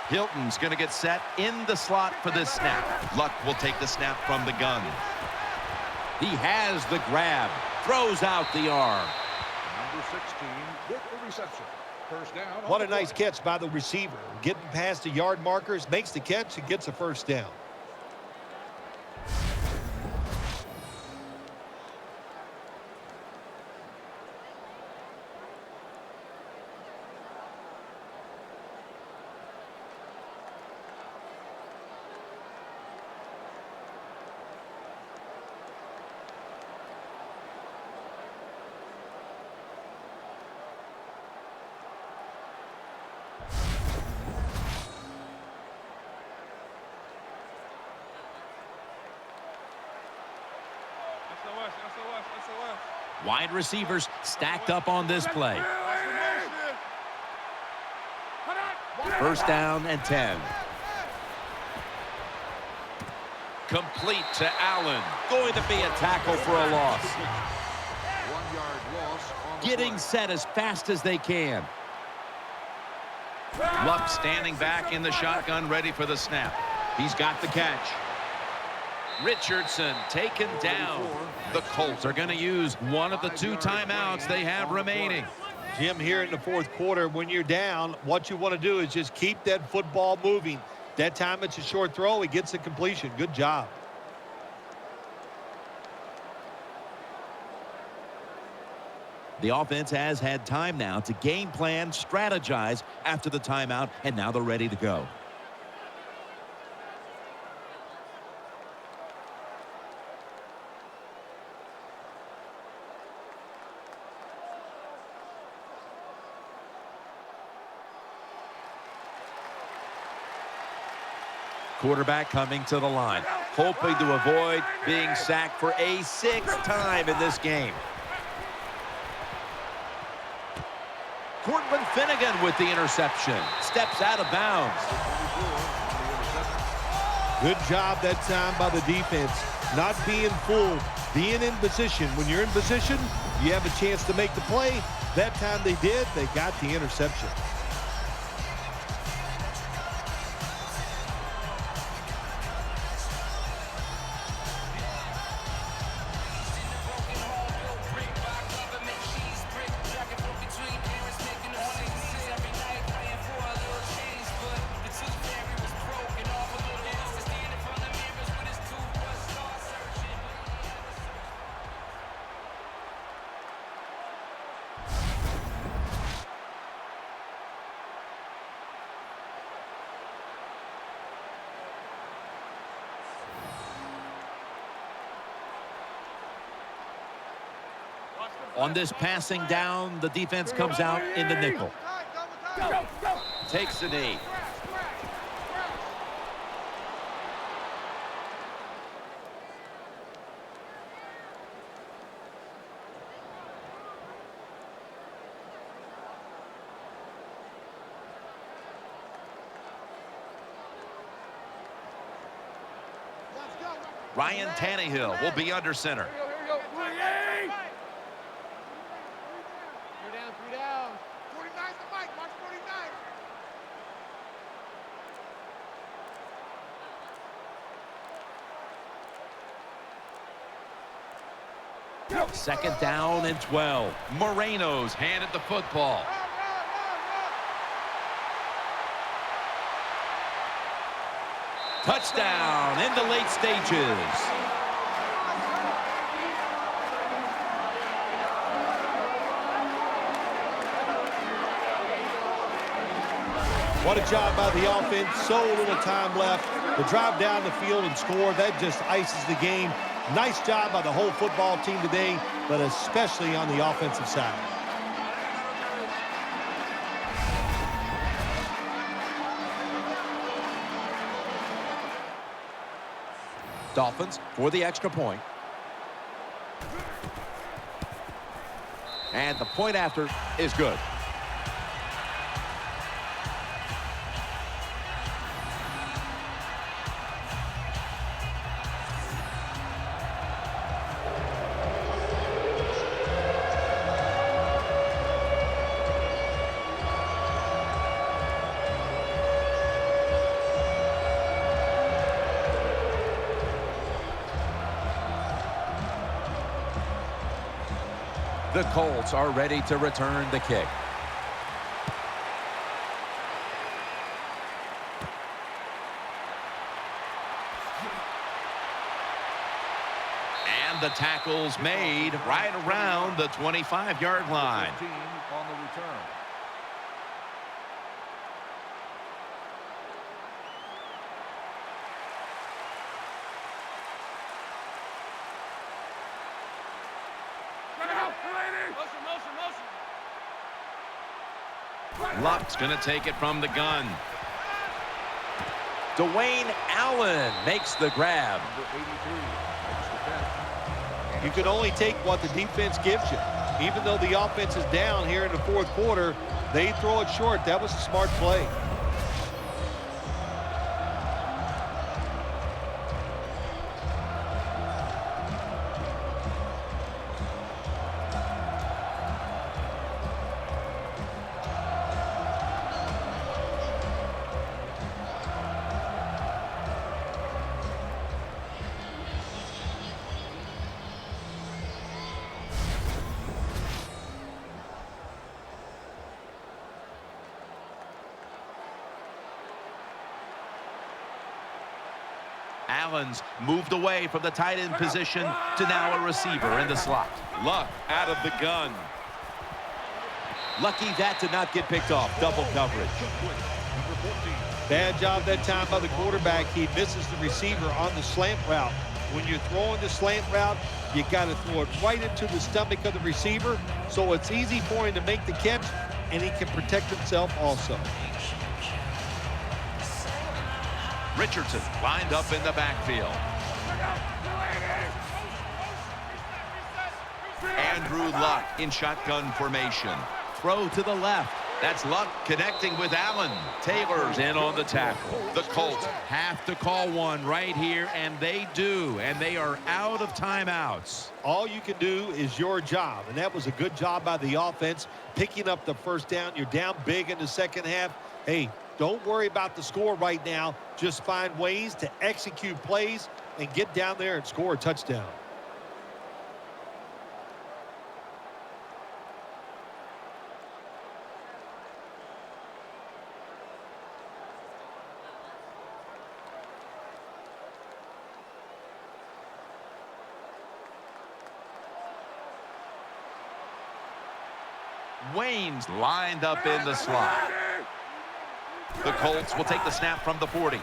Hilton's going to get set in the slot for this snap. Luck will take the snap from the gun. He has the grab. Throws out the arm. Number 16 with the reception. First down. What a nice catch by the receiver. Getting past the yard markers, makes the catch, and gets a first down. Wide receivers stacked up on this play. First down and 10. Complete to Allen. Going to be a tackle for a loss. 1 yard loss on the Getting play. set as fast as they can. Luck standing back in the shotgun, ready for the snap. He's got the catch. Richardson taken down. The Colts are going to use one of the 2 timeouts they have remaining. Jim, here in the fourth quarter, when you're down, what you want to do is just keep that football moving. That time it's a short throw. He gets the completion. Good job. The offense has had time now to game plan, strategize after the timeout, and now they're ready to go. Quarterback coming to the line, hoping to avoid being sacked for a 6th time in this game. Cortland Finnegan with the interception. Steps out of bounds. Good job that time by the defense. Not being fooled, being in position. When you're in position, you have a chance to make the play. That time they did. They got the interception. On this passing down, the defense comes out in the nickel. Takes the knee. Ryan Tannehill will be under center. Second down and 12. Moreno's handed the football. Touchdown in the late stages. What a job by the offense. So little time left to drive down the field and score. That just ices the game. Nice job by the whole football team today, but especially on the offensive side. Dolphins for the extra point. And the point after is good. The Colts are ready to return the kick. And the tackle's made right around the 25-yard line. 15 on the return. Luck's going to take it from the gun. Dwayne Allen makes the grab. Number 83 makes the catch. You can only take what the defense gives you. Even though the offense is down here in the fourth quarter, they throw it short. That was a smart play. Allen's moved away from the tight end position to now a receiver in the slot. Luck out of the gun. Lucky that did not get picked off. Double coverage. Bad job that time by the quarterback. He misses the receiver on the slant route. When you're throwing the slant route, you got to throw it right into the stomach of the receiver, so it's easy for him to make the catch, and he can protect himself also. Richardson lined up in the backfield. Andrew Luck in shotgun formation. Throw to the left. That's Luck connecting with Allen. Taylor's in on the tackle. The Colts have to call one right here, and they do. And they are out of timeouts. All you can do is your job, and that was a good job by the offense, picking up the first down. You're down big in the second half. Hey, don't worry about the score right now. Just find ways to execute plays and get down there and score a touchdown. Wayne's lined up in the slot. The Colts will take the snap from the 40.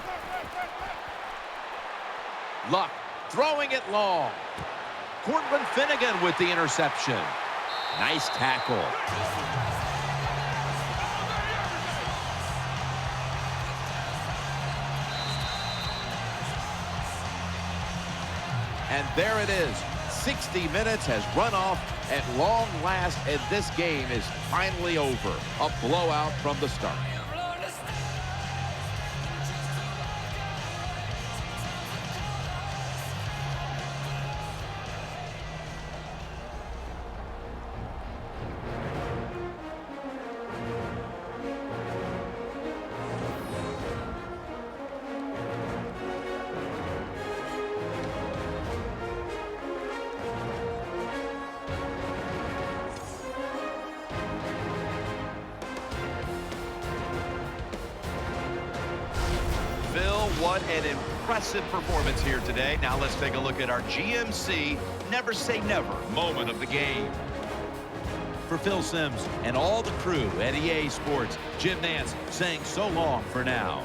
Luck throwing it long. Cortland Finnegan with the interception. Nice tackle. And there it is. 60 minutes has run off at long last, and this game is finally over. A blowout from the start. What an impressive performance here today. Now let's take a look at our GMC Never Say Never moment of the game. For Phil Simms and all the crew at EA Sports, Jim Nance saying so long for now.